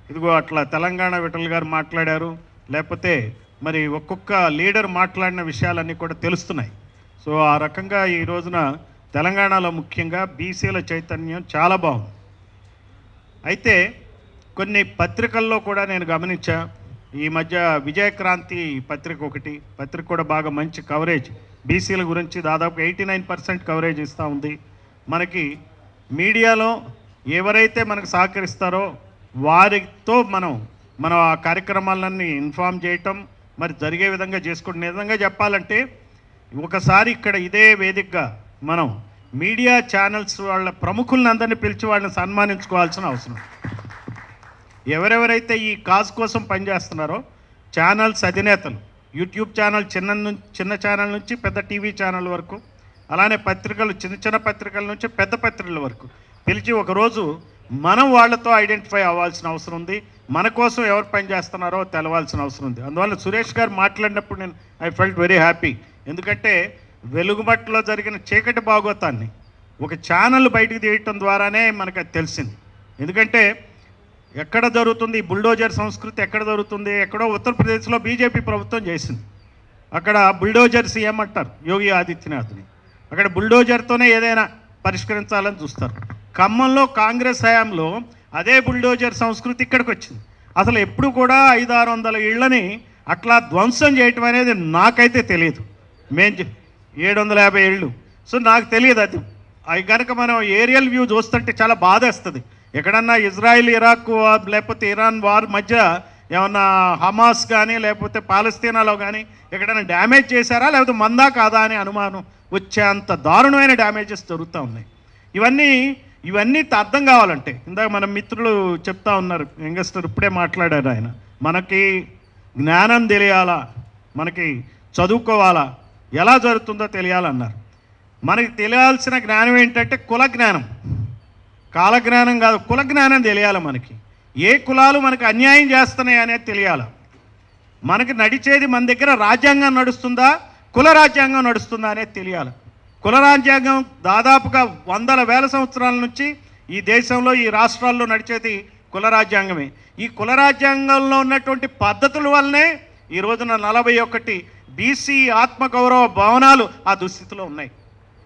ఇదిగో అట్లా తెలంగాణ విఠల్ గారు మాట్లాడారు, లేకపోతే మరి ఒక్కొక్క లీడర్ మాట్లాడిన విషయాలన్నీ కూడా తెలుస్తున్నాయి. సో ఆ రకంగా ఈ రోజున తెలంగాణలో ముఖ్యంగా బీసీల చైతన్యం చాలా బాగుంది. అయితే కొన్ని పత్రికల్లో కూడా నేను గమనించా, ఈ మధ్య విజయక్రాంతి పత్రిక కూడా బాగా మంచి కవరేజ్ బీసీల గురించి దాదాపు 89% కవరేజ్ ఇస్తూ ఉంది. మనకి మీడియాలో ఎవరైతే మనకు సహకరిస్తారో వారితో మనం ఆ కార్యక్రమాలన్నీ ఇన్ఫామ్ చేయటం, మరి జరిగే విధంగా చేసుకుంటున్న విధంగా చెప్పాలంటే ఒకసారి ఇక్కడ ఇదే వేదికగా మనం మీడియా ఛానల్స్ వాళ్ళ ప్రముఖులను అందరినీ పిలిచి వాళ్ళని సన్మానించుకోవాల్సిన అవసరం. ఎవరెవరైతే ఈ కాజ్ కోసం పనిచేస్తున్నారో ఛానల్స్ అధినేతలు, యూట్యూబ్ ఛానల్ చిన్న ఛానల్ నుంచి పెద్ద టీవీ ఛానల్ వరకు, అలానే పత్రికలు చిన్న పత్రికల నుంచి పెద్ద పత్రికల వరకు పిలిచి ఒకరోజు మనం వాళ్ళతో ఐడెంటిఫై అవ్వాల్సిన అవసరం ఉంది. మన కోసం ఎవరు పనిచేస్తున్నారో తెలవాల్సిన అవసరం ఉంది. అందువల్ల సురేష్ గారు మాట్లాడినప్పుడు ఐ ఫెల్ట్ వెరీ హ్యాపీ. ఎందుకంటే వెలుగుబట్టులో జరిగిన చీకటి భాగోతాన్ని ఒక ఛానల్ బయటకు తీయటం ద్వారానే మనకు అది తెలిసింది. ఎందుకంటే ఎక్కడ జరుగుతుంది ఈ బుల్డోజర్ సంస్కృతి, ఎక్కడ జరుగుతుంది? ఎక్కడో ఉత్తరప్రదేశ్లో బీజేపీ ప్రభుత్వం చేసింది. అక్కడ బుల్డోజర్ సీఎం అంటారు యోగి ఆదిత్యనాథ్ని. అక్కడ బుల్డోజర్తోనే ఏదైనా పరిష్కరించాలని చూస్తారు. ఖమ్మంలో కాంగ్రెస్ హయాంలో అదే బుల్డోజర్ సంస్కృతి ఇక్కడికి వచ్చింది. అసలు ఎప్పుడు కూడా 500-600 ఇళ్ళని అట్లా ధ్వంసం చేయటం అనేది నాకైతే తెలియదు. 750 ఇళ్ళు. సో నాకు తెలియదు అది. అవి కనుక మనం ఏరియల్ వ్యూ చూస్తుంటే చాలా బాధేస్తుంది. ఎక్కడన్నా ఇజ్రాయిల్ ఇరాక్ లేకపోతే ఇరాన్ వార్ మధ్య ఏమన్నా హమాస్ కానీ లేకపోతే పాలస్తీనాలో కానీ ఎక్కడైనా డ్యామేజ్ చేశారా లేకపోతే మందా కాదా అని అనుమానం వచ్చేంత దారుణమైన డ్యామేజెస్ జరుగుతూ ఉన్నాయి. ఇవన్నీ అర్థం కావాలంటే ఇందాక మన మిత్రులు చెప్తా ఉన్నారు, యంగస్టర్ ఇప్పుడే మాట్లాడారు ఆయన, మనకి జ్ఞానం తెలియాలా, మనకి చదువుకోవాలా, ఎలా జరుగుతుందో తెలియాలన్నారు. మనకి తెలియాల్సిన జ్ఞానం ఏంటంటే కుల జ్ఞానం, కాలజ్ఞానం కాదు, కుల జ్ఞానం తెలియాలి. మనకి ఏ కులాలు మనకు అన్యాయం చేస్తున్నాయి అనేది తెలియాలి. మనకి నడిచేది మన దగ్గర రాజ్యాంగం నడుస్తుందా కుల రాజ్యాంగం నడుస్తుందా అనేది తెలియాలి. కుల రాజ్యాంగం దాదాపుగా 100,000 సంవత్సరాల నుంచి ఈ దేశంలో ఈ రాష్ట్రాల్లో నడిచేది కుల రాజ్యాంగమే. ఈ కుల రాజ్యాంగంలో ఉన్నటువంటి పద్ధతుల వల్లనే ఈ రోజున 41 బీసీ ఆత్మగౌరవ భవనాలు ఆ దుస్థితిలో ఉన్నాయి.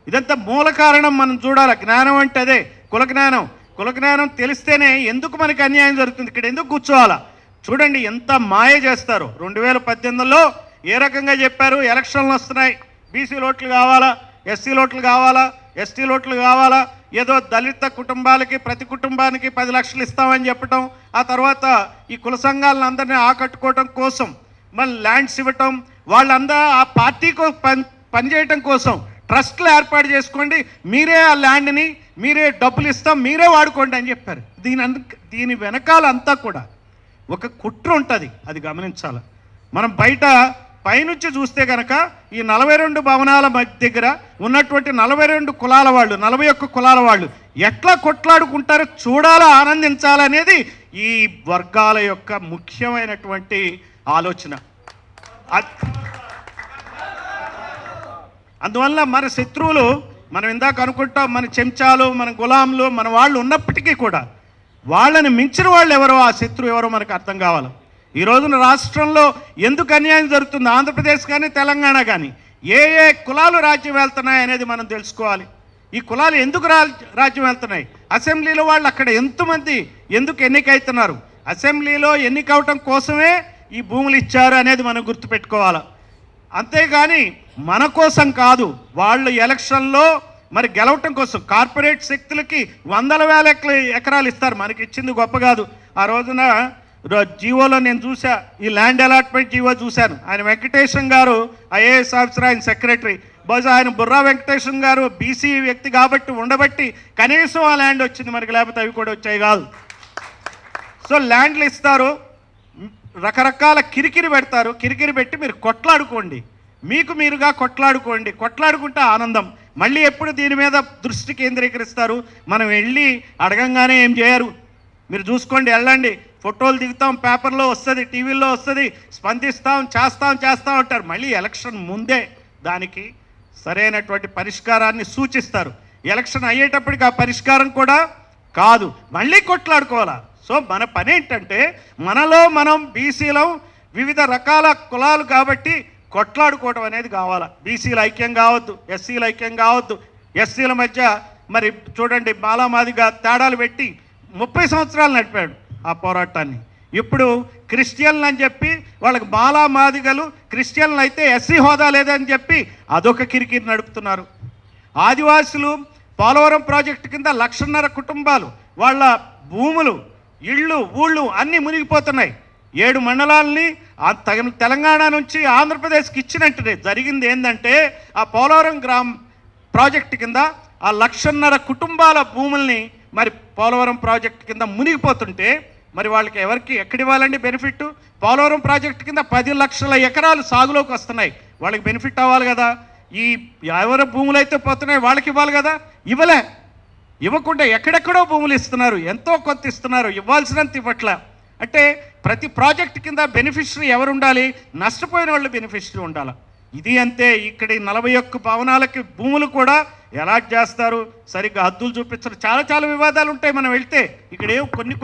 ఇదంతా మూల కారణం మనం చూడాలి. జ్ఞానం అంటే అదే కుల జ్ఞానం. కుల జ్ఞానం తెలిస్తేనే ఎందుకు మనకి అన్యాయం జరుగుతుంది, ఇక్కడ ఎందుకు కూర్చోవాలా. చూడండి ఎంత మాయ చేస్తారు. 2018లో ఏ రకంగా చెప్పారు, ఎలక్షన్లు వస్తున్నాయి, బీసీ ఓట్లు కావాలా, ఎస్సీ ఓట్లు కావాలా, ఎస్టీ ఓట్లు కావాలా, ఏదో దళిత కుటుంబాలకి ప్రతి కుటుంబానికి 10 లక్షలు ఇస్తామని చెప్పటం, ఆ తర్వాత ఈ కుల సంఘాలను అందరినీ ఆకట్టుకోవటం కోసం మళ్ళీ ల్యాండ్స్ ఇవ్వటం, వాళ్ళందరూ ఆ పార్టీకి పనిచేయటం కోసం ట్రస్ట్లు ఏర్పాటు చేసుకోండి, మీరే ఆ ల్యాండ్ని మీరే డబ్బులు ఇస్తాం, మీరే వాడుకోండి అని చెప్పారు. దీని వెనకాల అంతా కూడా ఒక కుట్ర ఉంటుంది, అది గమనించాలి. మనం బయట పైనుంచి చూస్తే కనుక ఈ 42 భవనాల దగ్గర ఉన్నటువంటి 42 కులాల వాళ్ళు, 41 కులాల వాళ్ళు ఎట్లా కొట్లాడుకుంటారో చూడాలా, ఆనందించాలనేది ఈ వర్గాల యొక్క ముఖ్యమైనటువంటి ఆలోచన. అందువల్ల మన శత్రువులు, మనం ఇందాక అనుకుంటాం మన చెంచాలు, మన గులాంలు, మన వాళ్ళు ఉన్నప్పటికీ కూడా వాళ్ళని మించిన వాళ్ళు ఎవరో, ఆ శత్రువు ఎవరో మనకు అర్థం కావాలి. ఈ రోజున రాష్ట్రంలో ఎందుకు అన్యాయం జరుగుతుంది, ఆంధ్రప్రదేశ్ కానీ తెలంగాణ కానీ ఏ కులాలు రాజ్యం వెళ్తున్నాయి అనేది మనం తెలుసుకోవాలి. ఈ కులాలు ఎందుకు రాజ్యం వెళ్తున్నాయి, అసెంబ్లీలో వాళ్ళు అక్కడ ఎంతమంది ఎందుకు ఎన్నికవుతున్నారు, అసెంబ్లీలో ఎన్నికవటం కోసమే ఈ భూములు ఇచ్చారు అనేది మనం గుర్తుపెట్టుకోవాలి. అంతేగాని మన కోసం కాదు. వాళ్ళు ఎలక్షన్లో మరి గెలవటం కోసం కార్పొరేట్ శక్తులకి 100,000 ఎకరాలు ఇస్తారు, మనకి ఇచ్చింది గొప్ప కాదు. ఆ రోజున జీవోలో నేను చూసా, ఈ ల్యాండ్ అలాట్మెంట్ జీవో చూశాను. ఆయన వెంకటేశం గారు ఐఏఎస్ ఆఫీసర్, ఆయన సెక్రటరీ. బహుశా ఆయన బుర్రా వెంకటేశం గారు బీసీ వ్యక్తి కాబట్టి ఉండబట్టి కనీసం ఆ ల్యాండ్ వచ్చింది మనకి, లేకపోతే అవి కూడా వచ్చాయి కాదు. సో ల్యాండ్లు ఇస్తారు, రకరకాల కిరికిరి పెడతారు, కిరికిరి పెట్టి మీరు కొట్లాడుకోండి, మీకు మీరుగా కొట్లాడుకోండి, కొట్లాడుకుంటే ఆనందం. మళ్ళీ ఎప్పుడు దీని మీద దృష్టి కేంద్రీకరిస్తారు, మనం వెళ్ళి అడగంగానే ఏం చేయరు. మీరు చూసుకోండి, వెళ్ళండి, ఫోటోలు దిగుతాం, పేపర్లో వస్తుంది, టీవీల్లో వస్తుంది, స్పందిస్తాం, చేస్తాం అంటారు. మళ్ళీ ఎలక్షన్ ముందే దానికి సరైనటువంటి పరిష్కారాన్ని సూచిస్తారు. ఎలక్షన్ అయ్యేటప్పటికి ఆ పరిష్కారం కూడా కాదు, మళ్ళీ కొట్లాడుకోవాలా. సో మన పని ఏంటంటే మనలో మనం బీసీలం వివిధ రకాల కులాలు కాబట్టి కొట్లాడుకోవడం అనేది కావాలా. బీసీలు ఐక్యం కావద్దు, ఎస్సీలు ఐక్యం కావద్దు. ఎస్సీల మధ్య మరి చూడండి మాలామాదిగా తేడాలు పెట్టి 30 సంవత్సరాలు నడిపాడు ఆ పోరాటాన్ని. ఇప్పుడు క్రిస్టియన్లు అని చెప్పి వాళ్ళకి మాలామాదిగలు, క్రిస్టియన్లు అయితే ఎస్సీ హోదా లేదని చెప్పి అదొక కిరికిరి నడుపుతున్నారు. ఆదివాసులు పోలవరం ప్రాజెక్టు కింద 1,50,000 కుటుంబాలు వాళ్ళ భూములు, ఇళ్ళు, ఊళ్ళు అన్నీ మునిగిపోతున్నాయి. 7 మండలాల్ని తెలంగాణ నుంచి ఆంధ్రప్రదేశ్కి ఇచ్చినట్టునే జరిగింది. ఏంటంటే ఆ పోలవరం ప్రాజెక్టు కింద ఆ 1,50,000 కుటుంబాల భూముల్ని మరి పోలవరం ప్రాజెక్టు కింద మునిగిపోతుంటే మరి వాళ్ళకి ఎవరికి ఎక్కడివ్వాలండి బెనిఫిట్? పోలవరం ప్రాజెక్టు కింద 10 లక్షల ఎకరాలు సాగులోకి వస్తున్నాయి, వాళ్ళకి బెనిఫిట్ అవ్వాలి కదా. ఈ ఎవరి భూములు అయితే పోతున్నాయి వాళ్ళకి ఇవ్వాలి కదా, ఇవ్వలే. ఇవ్వకుండా ఎక్కడెక్కడో భూములు ఇస్తున్నారు, ఎంతో కొంత ఇస్తున్నారు, ఇవ్వాల్సినంత ఇవ్వట్లే. అంటే ప్రతి ప్రాజెక్ట్ కింద బెనిఫిషరీ ఎవరు ఉండాలి? నష్టపోయిన వాళ్ళు బెనిఫిషరీ ఉండాలి. ఇది అంతే. ఇక్కడ 41 భవనాలకి భూములు కూడా అలాట్ చేస్తారు, సరిగ్గా హద్దులు చూపించరు. చాలా వివాదాలు ఉంటాయి. మనం వెళ్తే ఇక్కడ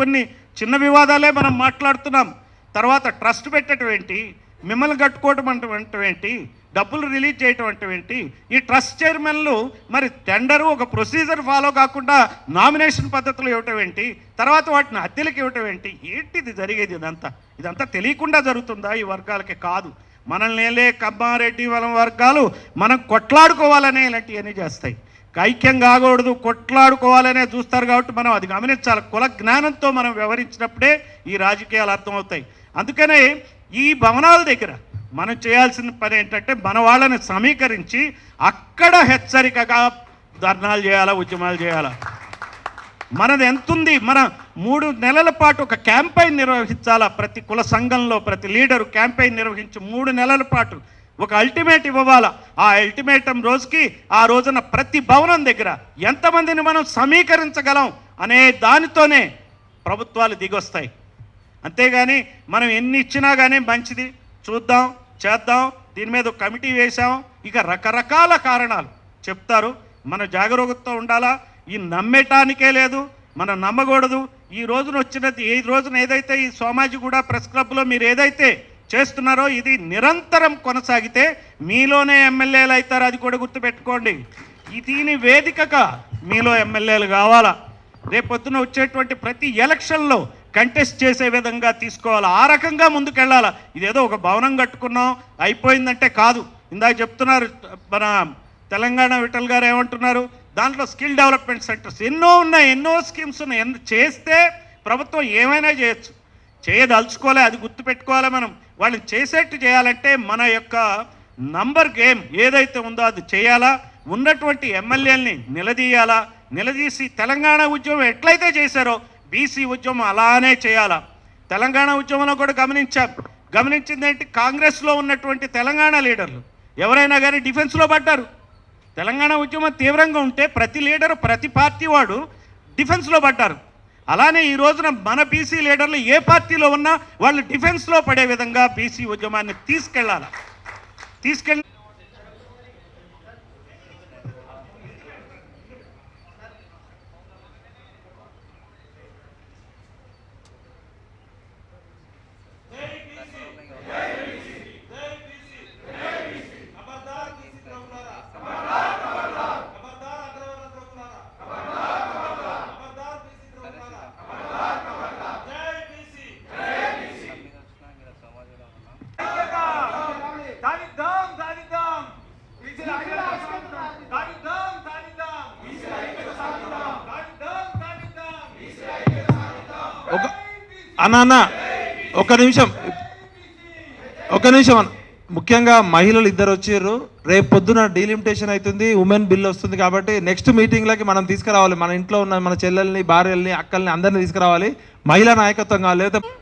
కొన్ని చిన్న వివాదాలే మనం మాట్లాడుతున్నాం. తర్వాత ట్రస్ట్ పెట్టడం ఏంటి, మిమ్మల్ని కట్టుకోవడం అంటే ఏంటి, డబ్బులు రిలీజ్ చేయటం అంటే ఏంటి? ఈ ట్రస్ట్ చైర్మన్లు మరి టెండరు ఒక ప్రొసీజర్ ఫాలో కాకుండా నామినేషన్ పద్ధతులు ఇవ్వటం ఏంటి, తర్వాత వాటిని అద్దెలకు ఇవ్వటం ఏంటి? ఏంటిది జరిగేది? ఇదంతా తెలియకుండా జరుగుతుందా? ఈ వర్గాలకి కాదు. మనల్ని కమ్మారెడ్డి వలం వర్గాలు మనం కొట్లాడుకోవాలనే ఇలాంటివన్నీ చేస్తాయి. ఐక్యం కాకూడదు, కొట్లాడుకోవాలనే చూస్తారు. కాబట్టి మనం అది గమనించాలి. కుల జ్ఞానంతో మనం వ్యవహరించినప్పుడే ఈ రాజకీయాలు అర్థమవుతాయి. అందుకనే ఈ భవనాల దగ్గర మనం చేయాల్సిన పని ఏంటంటే మన వాళ్ళని సమీకరించి అక్కడ హెచ్చరికగా ధర్నాలు చేయాలా, ఉద్యమాలు చేయాలా. మనది ఎంతుంది? మన 3 నెలల పాటు ఒక క్యాంపెయిన్ నిర్వహించాలా. ప్రతి కుల సంఘంలో ప్రతి లీడరు క్యాంపెయిన్ నిర్వహించి 3 నెలల పాటు ఒక అల్టిమేట్ ఇవ్వాలా. ఆ అల్టిమేటం రోజుకి ఆ రోజున ప్రతి భవనం దగ్గర ఎంతమందిని మనం సమీకరించగలం అనే దానితోనే ప్రభుత్వాలు దిగొస్తాయి. అంతేగాని మనం ఎన్ని ఇచ్చినా కానీ మంచిది చూద్దాం, చేద్దాం, దీని మీద ఒక కమిటీ వేసాం, ఇక రకరకాల కారణాలు చెప్తారు. మనం జాగరూకతతో ఉండాలా. ఈ నమ్మటానికే లేదు, మనం నమ్మకూడదు. ఈ రోజున ఏదైతే ఈ సోమాజిగూడ ప్రెస్ క్లబ్లో మీరు ఏదైతే చేస్తున్నారో ఇది నిరంతరం కొనసాగితే మీలోనే ఎమ్మెల్యేలు అవుతారు. అది కూడా గుర్తుపెట్టుకోండి. దీని వేదికగా మీలో ఎమ్మెల్యేలు కావాలా. రేపొద్దున వచ్చేటువంటి ప్రతి ఎలక్షన్లో కంటెస్ట్ చేసే విధంగా తీసుకోవాలి. ఆ రకంగా ముందుకెళ్ళాలి. ఇదేదో ఒక భవనం కట్టుకున్నాం అయిపోయిందంటే కాదు. ఇందాక చెప్తున్నారు మన తెలంగాణ విఠల్ గారు ఏమంటున్నారు, దాంట్లో స్కిల్ డెవలప్మెంట్ సెంటర్స్ ఎన్నో ఉన్నాయి, ఎన్నో స్కీమ్స్ ఉన్నాయి. చేస్తే ప్రభుత్వం ఏమైనా చేయొచ్చు, చేయదలుచుకోలే, అది గుర్తుపెట్టుకోవాలి. మనం వాళ్ళని చేసేట్టు చేయాలంటే మన యొక్క నంబర్ గేమ్ ఏదైతే ఉందో అది చేయాలా. ఉన్నటువంటి ఎమ్మెల్యేలని నిలదీయాలా. నిలదీసి తెలంగాణ ఉద్యమం ఎట్లయితే చేశారో బీసీ ఉద్యమం అలానే చేయాలా. తెలంగాణ ఉద్యమంలో కూడా గమనించింది ఏంటి? కాంగ్రెస్లో ఉన్నటువంటి తెలంగాణ లీడర్లు ఎవరైనా కానీ డిఫెన్స్లో పడ్డారు. తెలంగాణ ఉద్యమం తీవ్రంగా ఉంటే ప్రతి లీడరు ప్రతి పార్టీ వాడు డిఫెన్స్లో పడ్డారు. అలానే ఈ రోజున మన బీసీ లీడర్లు ఏ పార్టీలో ఉన్నా వాళ్ళు డిఫెన్స్లో పడే విధంగా బీసీ ఉద్యమాన్ని తీసుకెళ్ళాలి. అన్న ఒక నిమిషం ముఖ్యంగా మహిళలు ఇద్దరు వచ్చారు. రేపు పొద్దున డీలిమిటేషన్ అవుతుంది, ఉమెన్ బిల్ వస్తుంది. కాబట్టి నెక్స్ట్ మీటింగ్లకి మనం తీసుకురావాలి. మన ఇంట్లో ఉన్న మన చెల్లెల్ని, భార్యల్ని, అక్కల్ని అందరినీ తీసుకురావాలి. మహిళా నాయకత్వం కావాలి. లేకపోతే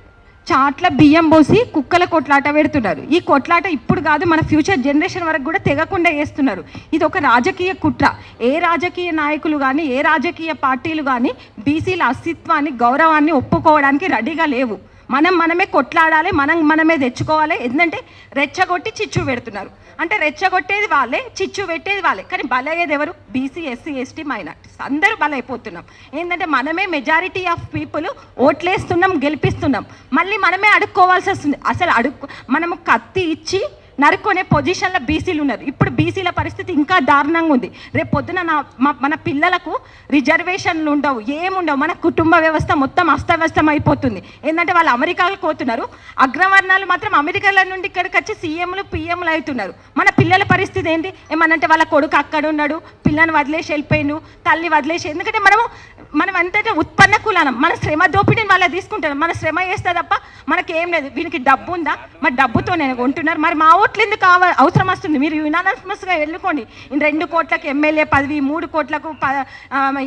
చాట్ల బియ్యం పోసి కుక్కల కొట్లాట పెడుతున్నారు. ఈ కొట్లాట ఇప్పుడు కాదు, మన ఫ్యూచర్ జనరేషన్ వరకు కూడా తెగకుండా చేస్తున్నారు. ఇది ఒక రాజకీయ కుట్ర. ఏ రాజకీయ నాయకులు కానీ ఏ రాజకీయ పార్టీలు కానీ బీసీల అస్తిత్వాన్ని, గౌరవాన్ని ఒప్పుకోవడానికి రెడీగా లేవు. మనమే కొట్లాడాలి, మనమే తెచ్చుకోవాలి. ఎందుకంటే రెచ్చగొట్టి చిచ్చు పెడుతున్నారు. అంటే రెచ్చగొట్టేది వాళ్ళే, చిచ్చు పెట్టేది వాళ్ళే, కానీ బలయ్యేది ఎవరు? బీసీ, ఎస్సీ, ఎస్టీ, మైనార్టీస్ అందరూ బలైపోతున్నాం. ఏంటంటే మనమే మెజారిటీ ఆఫ్ పీపుల్ ఓట్లేస్తున్నాం, గెలిపిస్తున్నాం, మళ్ళీ మనమే అడుక్కోవాల్సి వస్తుంది. అసలు మనము కత్తి ఇచ్చి నరుక్కునే పొజిషన్లో బీసీలు ఉన్నారు. ఇప్పుడు బీసీల పరిస్థితి ఇంకా దారుణంగా ఉంది. రేపు పొద్దున మన పిల్లలకు రిజర్వేషన్లు ఉండవు, ఏముండవు. మన కుటుంబ వ్యవస్థ మొత్తం అస్తవ్యస్తం అయిపోతుంది. ఏంటంటే వాళ్ళు అమెరికాకు పోతున్నారు, అగ్రవర్ణాలు మాత్రం అమెరికాల నుండి ఇక్కడికి వచ్చి సీఎంలు పిఎంలు అవుతున్నారు. మన పిల్లల పరిస్థితి ఏంటి? ఏమనంటే వాళ్ళ కొడుకు అక్కడ ఉన్నాడు, పిల్లని వదిలేసి వెళ్ళిపోయిండు, తల్లి వదిలేసి. ఎందుకంటే మనం అంతటే ఉత్పన్న కులానం, మన శ్రమ దోపిడీని వాళ్ళ తీసుకుంటారు. మన శ్రమ చేస్తే తప్ప మనకేం లేదు. వీనికి డబ్బు ఉందా? మరి డబ్బుతో నేను కొంటున్నారు. మరి మా ఓట్లు ఎందుకు అవసరం వస్తుంది? మీరు యునానమస్గా ఎన్నుకోండి. 2 కోట్లకు ఎమ్మెల్యే పదవి, 3 కోట్లకు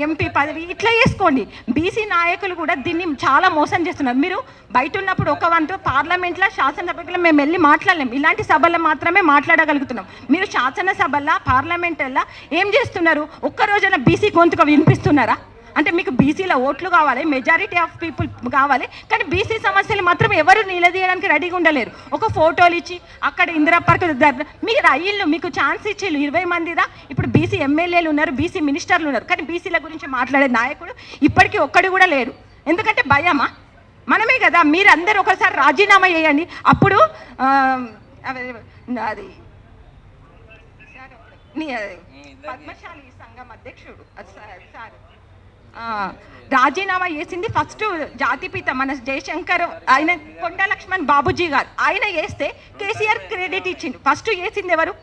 ఎంపీ పదవి, ఇట్లా చేసుకోండి. బీసీ నాయకులు కూడా దీన్ని చాలా మోసం చేస్తున్నారు. మీరు బయట ఉన్నప్పుడు ఒక వంతు, పార్లమెంట్లో శాసనసభలో మేము వెళ్ళి మాట్లాడలేం, ఇలాంటి సభల్లో మాత్రమే మాట్లాడగలుగుతున్నాం. మీరు శాసనసభల్లో పార్లమెంటల్లో ఏం చేస్తున్నారు? ఒక్కరోజున బీసీ గొంతుగా వినిపిస్తున్నారా? అంటే మీకు బీసీల ఓట్లు కావాలి, మెజారిటీ ఆఫ్ పీపుల్ కావాలి, కానీ బీసీ సమస్యలు మాత్రం ఎవరు నిలదీయడానికి రెడీగా ఉండలేరు. ఒక ఫోటోలు ఇచ్చి అక్కడ ఇందిరా పార్క్ మీకు రైళ్ళు మీకు ఛాన్స్ ఇచ్చేళ్ళు 20 మందిదా. ఇప్పుడు బీసీ ఎమ్మెల్యేలు ఉన్నారు, బీసీ మినిస్టర్లు ఉన్నారు, కానీ బీసీల గురించి మాట్లాడే నాయకుడు ఇప్పటికీ ఒక్కడు కూడా లేడు. ఎందుకంటే భయమా? మనమే కదా. మీరు అందరూ ఒకసారి రాజీనామా చేయండి. అప్పుడు అది పద్మశాలి సంఘం అధ్యక్షుడు సార్ రాజీనామా చేసింది ఫస్ట్ జాతిపిత మన జయశంకర్, ఆయన కొండ లక్ష్మణ్ బాబుజీ గారు. ఆయన చేస్తే కేసీఆర్ క్రెడిట్ ఇచ్చిండు. ఫస్ట్ చేసింది ఎవరు?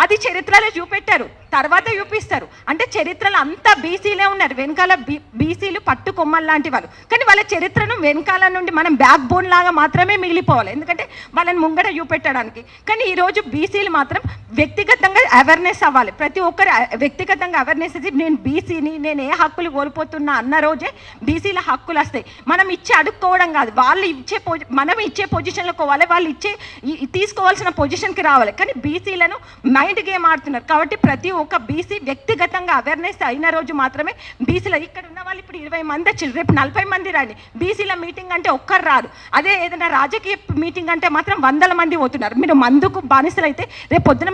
అది చరిత్రలో చూపెట్టారు, తర్వాత చూపిస్తారు. అంటే చరిత్రలో అంతా బీసీలే ఉన్నారు, వెనకాల బీసీలు పట్టు కొమ్మలు లాంటి వాళ్ళు. కానీ వాళ్ళ చరిత్రను వెనకాల నుండి మనం బ్యాక్ బోన్ లాగా మాత్రమే మిగిలిపోవాలి, ఎందుకంటే వాళ్ళని ముంగట చూపెట్టడానికి. కానీ ఈరోజు బీసీలు మాత్రం వ్యక్తిగతంగా అవేర్నెస్ అవ్వాలి. ప్రతి ఒక్కరు వ్యక్తిగతంగా అవేర్నెస్ ఇచ్చి నేను బీసీని, నేను ఏ హక్కులు కోల్పోతున్నా అన్న రోజే బీసీల హక్కులు వస్తాయి. మనం ఇచ్చి అడుక్కోవడం కాదు, వాళ్ళు మనం ఇచ్చే పొజిషన్లోకి పోవాలి, వాళ్ళు తీసుకోవాల్సిన పొజిషన్కి రావాలి. కానీ బీసీలను మైండ్ గేమ్ ఆడుతున్నారు. కాబట్టి ప్రతి ఒక్క బీసీ వ్యక్తిగతంగా అవేర్నెస్ అయిన రోజు మాత్రమే బీసీల, ఇక్కడ ఉన్న వాళ్ళు ఇప్పుడు 20 మంది వచ్చారు, రేపు 40 మంది రండి. బీసీల మీటింగ్ అంటే ఒక్కరు రారు. అదే ఏదైనా రాజకీయ మీటింగ్ అంటే మాత్రం 100 మంది పోతున్నారు. మీరు మందుకు బానిసలు అయితే రేపు పొద్దున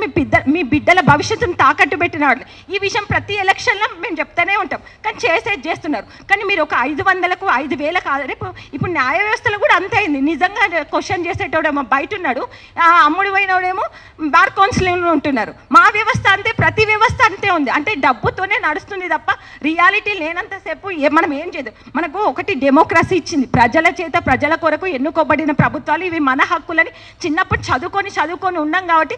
మీ బిడ్డల భవిష్యత్తును తాకట్టు పెట్టిన వాళ్ళు. ఈ విషయం ప్రతి ఎలక్షన్లో మేము చెప్తూనే ఉంటాం, కానీ చేస్తున్నారు. కానీ మీరు ఒక 500కు 5,000 కాదు. రేపు ఇప్పుడు న్యాయ వ్యవస్థలో కూడా అంతే అయింది. నిజంగా క్వశ్చన్ చేసేటోడేమో బయట ఉన్నాడు, అమ్ముడు పోయినోడేమో బార్ కౌన్సిలింగ్లో ఉంటున్నారు. మా వ్యవస్థ అంతే, ప్రతి వ్యవస్థ అంతే ఉంది. అంటే డబ్బుతోనే నడుస్తుంది తప్ప రియాలిటీ లేనంతసేపు మనం ఏం చేయదు. మనకు ఒకటి డెమోక్రసీ ఇచ్చింది, ప్రజల చేత ప్రజల కొరకు ఎన్నుకోబడిన ప్రభుత్వాలు. ఇవి మన హక్కులని చిన్నప్పుడు చదువుకొని ఉన్నాం కాబట్టి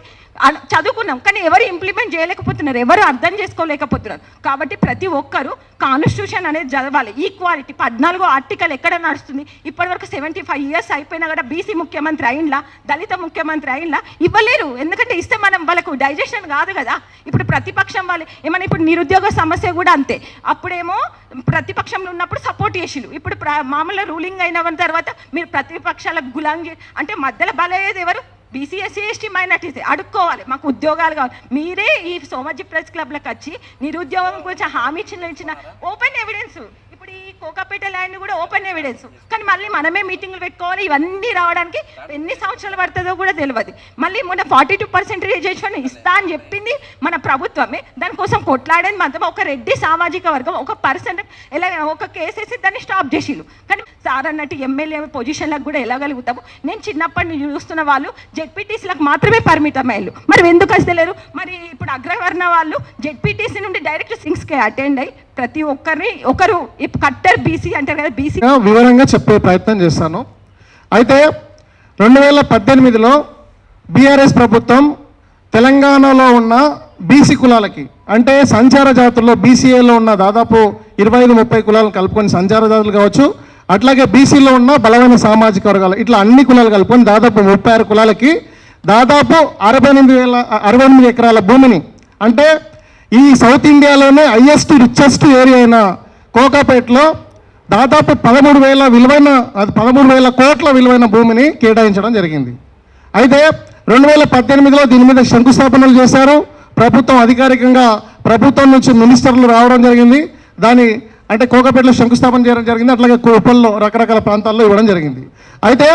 చదువుకున్నాం, కానీ ఎవరు ఇంప్లిమెంట్ చేయలేకపోతున్నారు, ఎవరు అర్థం చేసుకోలేకపోతున్నారు. కాబట్టి ప్రతి ఒక్కరూ కాన్స్టిట్యూషన్ అనేది చదవాలి. ఈక్వాలిటీ 14వ ఆర్టికల్ ఎక్కడ నడుస్తుంది? ఇప్పటివరకు 75 years అయిపోయినా కూడా బీసీ ముఖ్యమంత్రి అయినలా, దళిత ముఖ్యమంత్రి అయినలా ఇవ్వలేరు. ఎందుకంటే ఇస్తే మనం వాళ్ళకు డైజెషన్ కాదు కదా. ఇప్పుడు ప్రతిపక్షం వాళ్ళు ఏమన్నా, ఇప్పుడు నిరుద్యోగ సమస్య కూడా అంతే. అప్పుడేమో ప్రతిపక్షంలో ఉన్నప్పుడు సపోర్ట్ చేసిళ్ళు, ఇప్పుడు మామూలుగా రూలింగ్ అయిన తర్వాత మీరు ప్రతిపక్షాలకు గులాంగ్ అంటే మధ్యలో బలయ్యేది ఎవరు? BC, SC, ST, minorities. అడుక్కోవాలి, మాకు ఉద్యోగాలు కావాలి. మీరే ఈ సోమాజీ ప్రెస్ క్లబ్లకు వచ్చి నిరుద్యోగం గురించి హామీ ఇచ్చిన ఓపెన్ ఎవిడెన్స్. ఇప్పుడు ఈ కోకాపేట ల్యాండ్ కూడా ఓపెన్ ఎవిడెన్స్. కానీ మళ్ళీ మనమే మీటింగ్లు పెట్టుకోవాలి. ఇవన్నీ రావడానికి ఎన్ని సంవత్సరాలు పడుతుందో కూడా తెలియదు. మళ్ళీ మొన్న 42% రిజర్వేషన్ ఇస్తా అని చెప్పింది మన ప్రభుత్వమే. దానికోసం కొట్లాడని మాత్రం ఒక రెడ్డి సామాజిక వర్గం 1% ఎలా ఒక కేసేసి దాన్ని స్టాప్ చేసిళ్ళు. కానీ సార్ అన్నట్టు ఎమ్మెల్యే పొజిషన్లకు కూడా వెళ్ళగలుగుతాము. నేను చిన్నప్పటి నుంచి చూస్తున్న వాళ్ళు జెడ్పీటీసీలకు మాత్రమే పరిమితమయ్యారు. మరి ఎందుకు వస్తలేరు? మరి ఇప్పుడు అగ్రవర్ణ వాళ్ళు జెడ్పీటీసీ నుండి డైరెక్ట్ సింగ్స్కి అటెండ్ అయ్యి ప్రతి ఒక్కరిని ఒకరు కట్టర్ బీసీ అంటారు కదా, బీసీ వివరంగా చెప్పే ప్రయత్నం చేస్తాను. అయితే 2018లో బీఆర్ఎస్ ప్రభుత్వం తెలంగాణలో ఉన్న బీసీ కులాలకి, అంటే సంచార జాతుల్లో బీసీఏలో ఉన్న దాదాపు 25-30 కులాలను కలుపుకొని సంచార జాతులు కావచ్చు, అట్లాగే బీసీలో ఉన్న బలమైన సామాజిక వర్గాలు, ఇట్లా అన్ని కులాలు కలుపుకొని దాదాపు 36 కులాలకి దాదాపు 68 ఎకరాల భూమిని, అంటే ఈ సౌత్ ఇండియాలోనే హైయెస్ట్ రిచెస్ట్ ఏరియా అయిన కోకాపేటలో దాదాపు 13,000 కోట్ల విలువైన భూమిని కేటాయించడం జరిగింది. అయితే 2018లో దీని మీద శంకుస్థాపనలు చేశారు. ప్రభుత్వం అధికారికంగా ప్రభుత్వం నుంచి మినిస్టర్లు రావడం జరిగింది. దాని అంటే కోకాపేటలో శంకుస్థాపన చేయడం జరిగింది, అట్లాగే కుప్పల్లో రకరకాల ప్రాంతాల్లో ఇవ్వడం జరిగింది. అయితే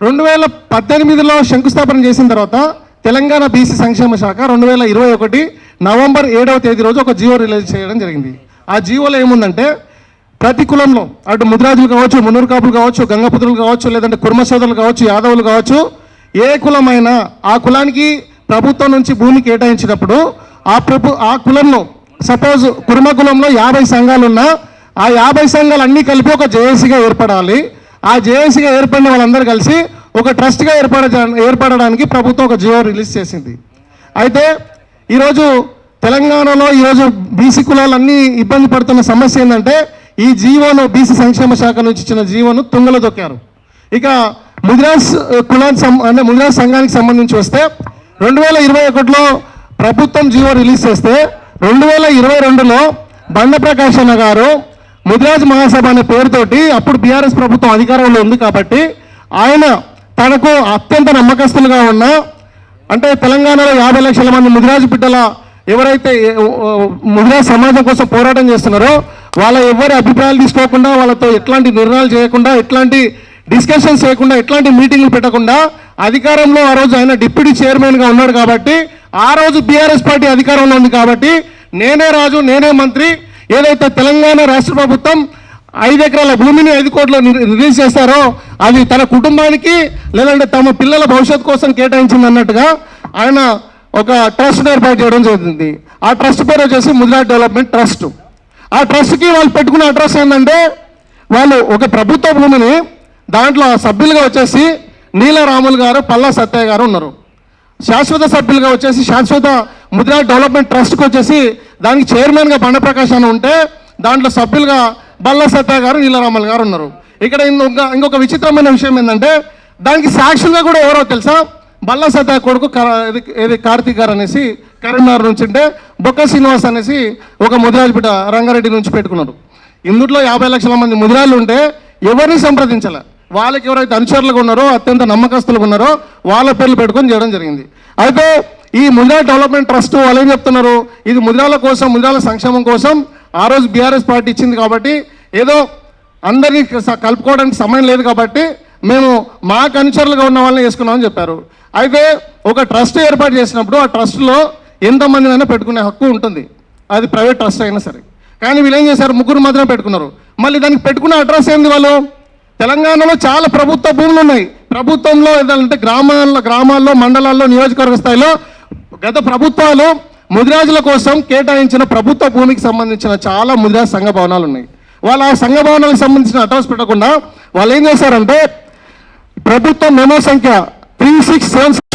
2018లో శంకుస్థాపన చేసిన తర్వాత తెలంగాణ బీసీ సంక్షేమ శాఖ 2021 నవంబర్ 7వ తేదీ రోజు ఒక జీవో రిలీజ్ చేయడం జరిగింది. ఆ జీవోలో ఏముందంటే ప్రతి కులంలో అటు ముదిరాజులు కావచ్చు, మున్నూరు కాపులు కావచ్చు, గంగపుత్రులు కావచ్చు, లేదంటే కుర్మ సోదరులు కావచ్చు, యాదవులు కావచ్చు, ఏ కులమైనా ఆ కులానికి ప్రభుత్వం నుంచి భూమి కేటాయించినప్పుడు ఆ కులంలో సపోజ్ కుర్మ కులంలో 50 సంఘాలు ఉన్నా ఆ 50 సంఘాలు అన్నీ కలిపి ఒక జేఏసీగా ఏర్పడాలి. ఆ జేఏసీగా ఏర్పడిన వాళ్ళందరూ కలిసి ఒక ట్రస్ట్గా ఏర్పడడానికి ప్రభుత్వం ఒక జీవో రిలీజ్ చేసింది. అయితే ఈరోజు తెలంగాణలో ఈరోజు బీసీ కులాలన్నీ ఇబ్బంది పడుతున్న సమస్య ఏంటంటే ఈ జీవోను బీసీ సంక్షేమ శాఖ నుంచి ఇచ్చిన జీవోను తుంగలో దొక్కారు. ఇక ముదిరాజ్ అంటే ముదిరాజ్ సంఘానికి సంబంధించి వస్తే 2021లో ప్రభుత్వం జీవో రిలీజ్ చేస్తే 2022లో బండ ప్రకాష్ అన్న గారు ముదిరాజ్ మహాసభ అనే పేరుతోటి అప్పుడు బీఆర్ఎస్ ప్రభుత్వం అధికారంలో ఉంది కాబట్టి ఆయన తనకు అత్యంత నమ్మకస్తులుగా ఉన్న అంటే తెలంగాణలో 50 లక్షల మంది ముదిరాజు బిడ్డల ఎవరైతే ముదిరాజ్ సమాజం కోసం పోరాటం చేస్తున్నారో వాళ్ళ ఎవరి అభిప్రాయాలు తీసుకోకుండా, వాళ్ళతో ఎట్లాంటి నిర్ణయాలు చేయకుండా, ఎట్లాంటి డిస్కషన్స్ చేయకుండా, ఎట్లాంటి మీటింగ్లు పెట్టకుండా అధికారంలో ఆ రోజు ఆయన డిప్యూటీ చైర్మన్గా ఉన్నాడు కాబట్టి ఆ రోజు బీఆర్ఎస్ పార్టీ అధికారంలో ఉంది కాబట్టి నేనే రాజు నేనే మంత్రి ఏదైతే తెలంగాణ రాష్ట్ర ప్రభుత్వం 5 ఎకరాల భూమిని 5 కోట్లు రిలీజ్ చేస్తారో అది తన కుటుంబానికి లేదంటే తమ పిల్లల భవిష్యత్తు కోసం కేటాయించింది అన్నట్టుగా ఆయన ఒక ట్రస్ట్ ఏర్పాటు చేయడం జరుగుతుంది. ఆ ట్రస్ట్ పేరు వచ్చేసి ముదిరాజ్ డెవలప్మెంట్ ట్రస్ట్. ఆ ట్రస్ట్కి వాళ్ళు పెట్టుకున్న అడ్రస్ ఏంటంటే వాళ్ళు ఒక ప్రభుత్వ భూమిని దాంట్లో సభ్యులుగా వచ్చేసి నీలరాములు గారు, పల్లా సత్తయ్య గారు ఉన్నారు. శాశ్వత సభ్యులుగా వచ్చేసి శాశ్వత ముదిరాజ్ డెవలప్మెంట్ ట్రస్ట్కి వచ్చేసి దానికి చైర్మన్గా బండప్రకాష్ అని ఉంటే దాంట్లో సభ్యులుగా బల్లా సత్తయ్య గారు, నీలరాములు గారు ఉన్నారు. ఇక్కడ ఇంకొక విచిత్రమైన విషయం ఏంటంటే దానికి సాక్షులుగా కూడా ఎవరో తెలుసా, బల్లా సత్తయ్య కొడుకు కార్తీక్ గారు అనేసి కరీంనగర్ నుంచి ఉంటే బొక్క శ్రీనివాస్ అనేసి ఒక ముదిరాజు బిడ్డ రంగారెడ్డి నుంచి పెట్టుకున్నారు. ఇందులో 50 లక్షల మంది ముదిరాజులు ఉంటే ఎవరిని సంప్రదించాలి, వాళ్ళకి ఎవరైతే అనుచరులుగా ఉన్నారో అత్యంత నమ్మకస్తులుగా ఉన్నారో వాళ్ళ పేర్లు పెట్టుకొని చేయడం జరిగింది. అయితే ఈ ముదిరాజ్ డెవలప్మెంట్ ట్రస్ట్ వాళ్ళు ఏం చెప్తున్నారు, ఇది ముదిరాల కోసం, ముదిరాల సంక్షేమం కోసం ఆ రోజు బీఆర్ఎస్ పార్టీ ఇచ్చింది కాబట్టి ఏదో అందరినీ కలుపుకోవడానికి సమయం లేదు కాబట్టి మేము మాకు అనుచరులుగా ఉన్న వాళ్ళని వేసుకున్నామని చెప్పారు. అయితే ఒక ట్రస్ట్ ఏర్పాటు చేసినప్పుడు ఆ ట్రస్ట్లో ఎంతమందినైనా పెట్టుకునే హక్కు ఉంటుంది, అది ప్రైవేట్ ట్రస్ట్ అయినా సరే. కానీ వీళ్ళు ఏం చేశారు, 3 మాత్రమే పెట్టుకున్నారు. మళ్ళీ దానికి పెట్టుకున్న అడ్రస్ ఏంది, వాళ్ళు తెలంగాణలో చాలా ప్రభుత్వ భూములు ఉన్నాయి. ప్రభుత్వంలో ఏదంటే గ్రామాల్లో మండలాల్లో నియోజకవర్గ స్థాయిలో గత ప్రభుత్వాలు ముదిరాజుల కోసం కేటాయించిన ప్రభుత్వ భూమికి సంబంధించిన చాలా ముదిరాజ్ సంఘ భవనాలు ఉన్నాయి. వాళ్ళు ఆ సంఘ భవనాలకు సంబంధించిన అడ్రస్ పెట్టకుండా వాళ్ళు ఏం చేశారంటే ప్రభుత్వ మెమో సంఖ్య 3677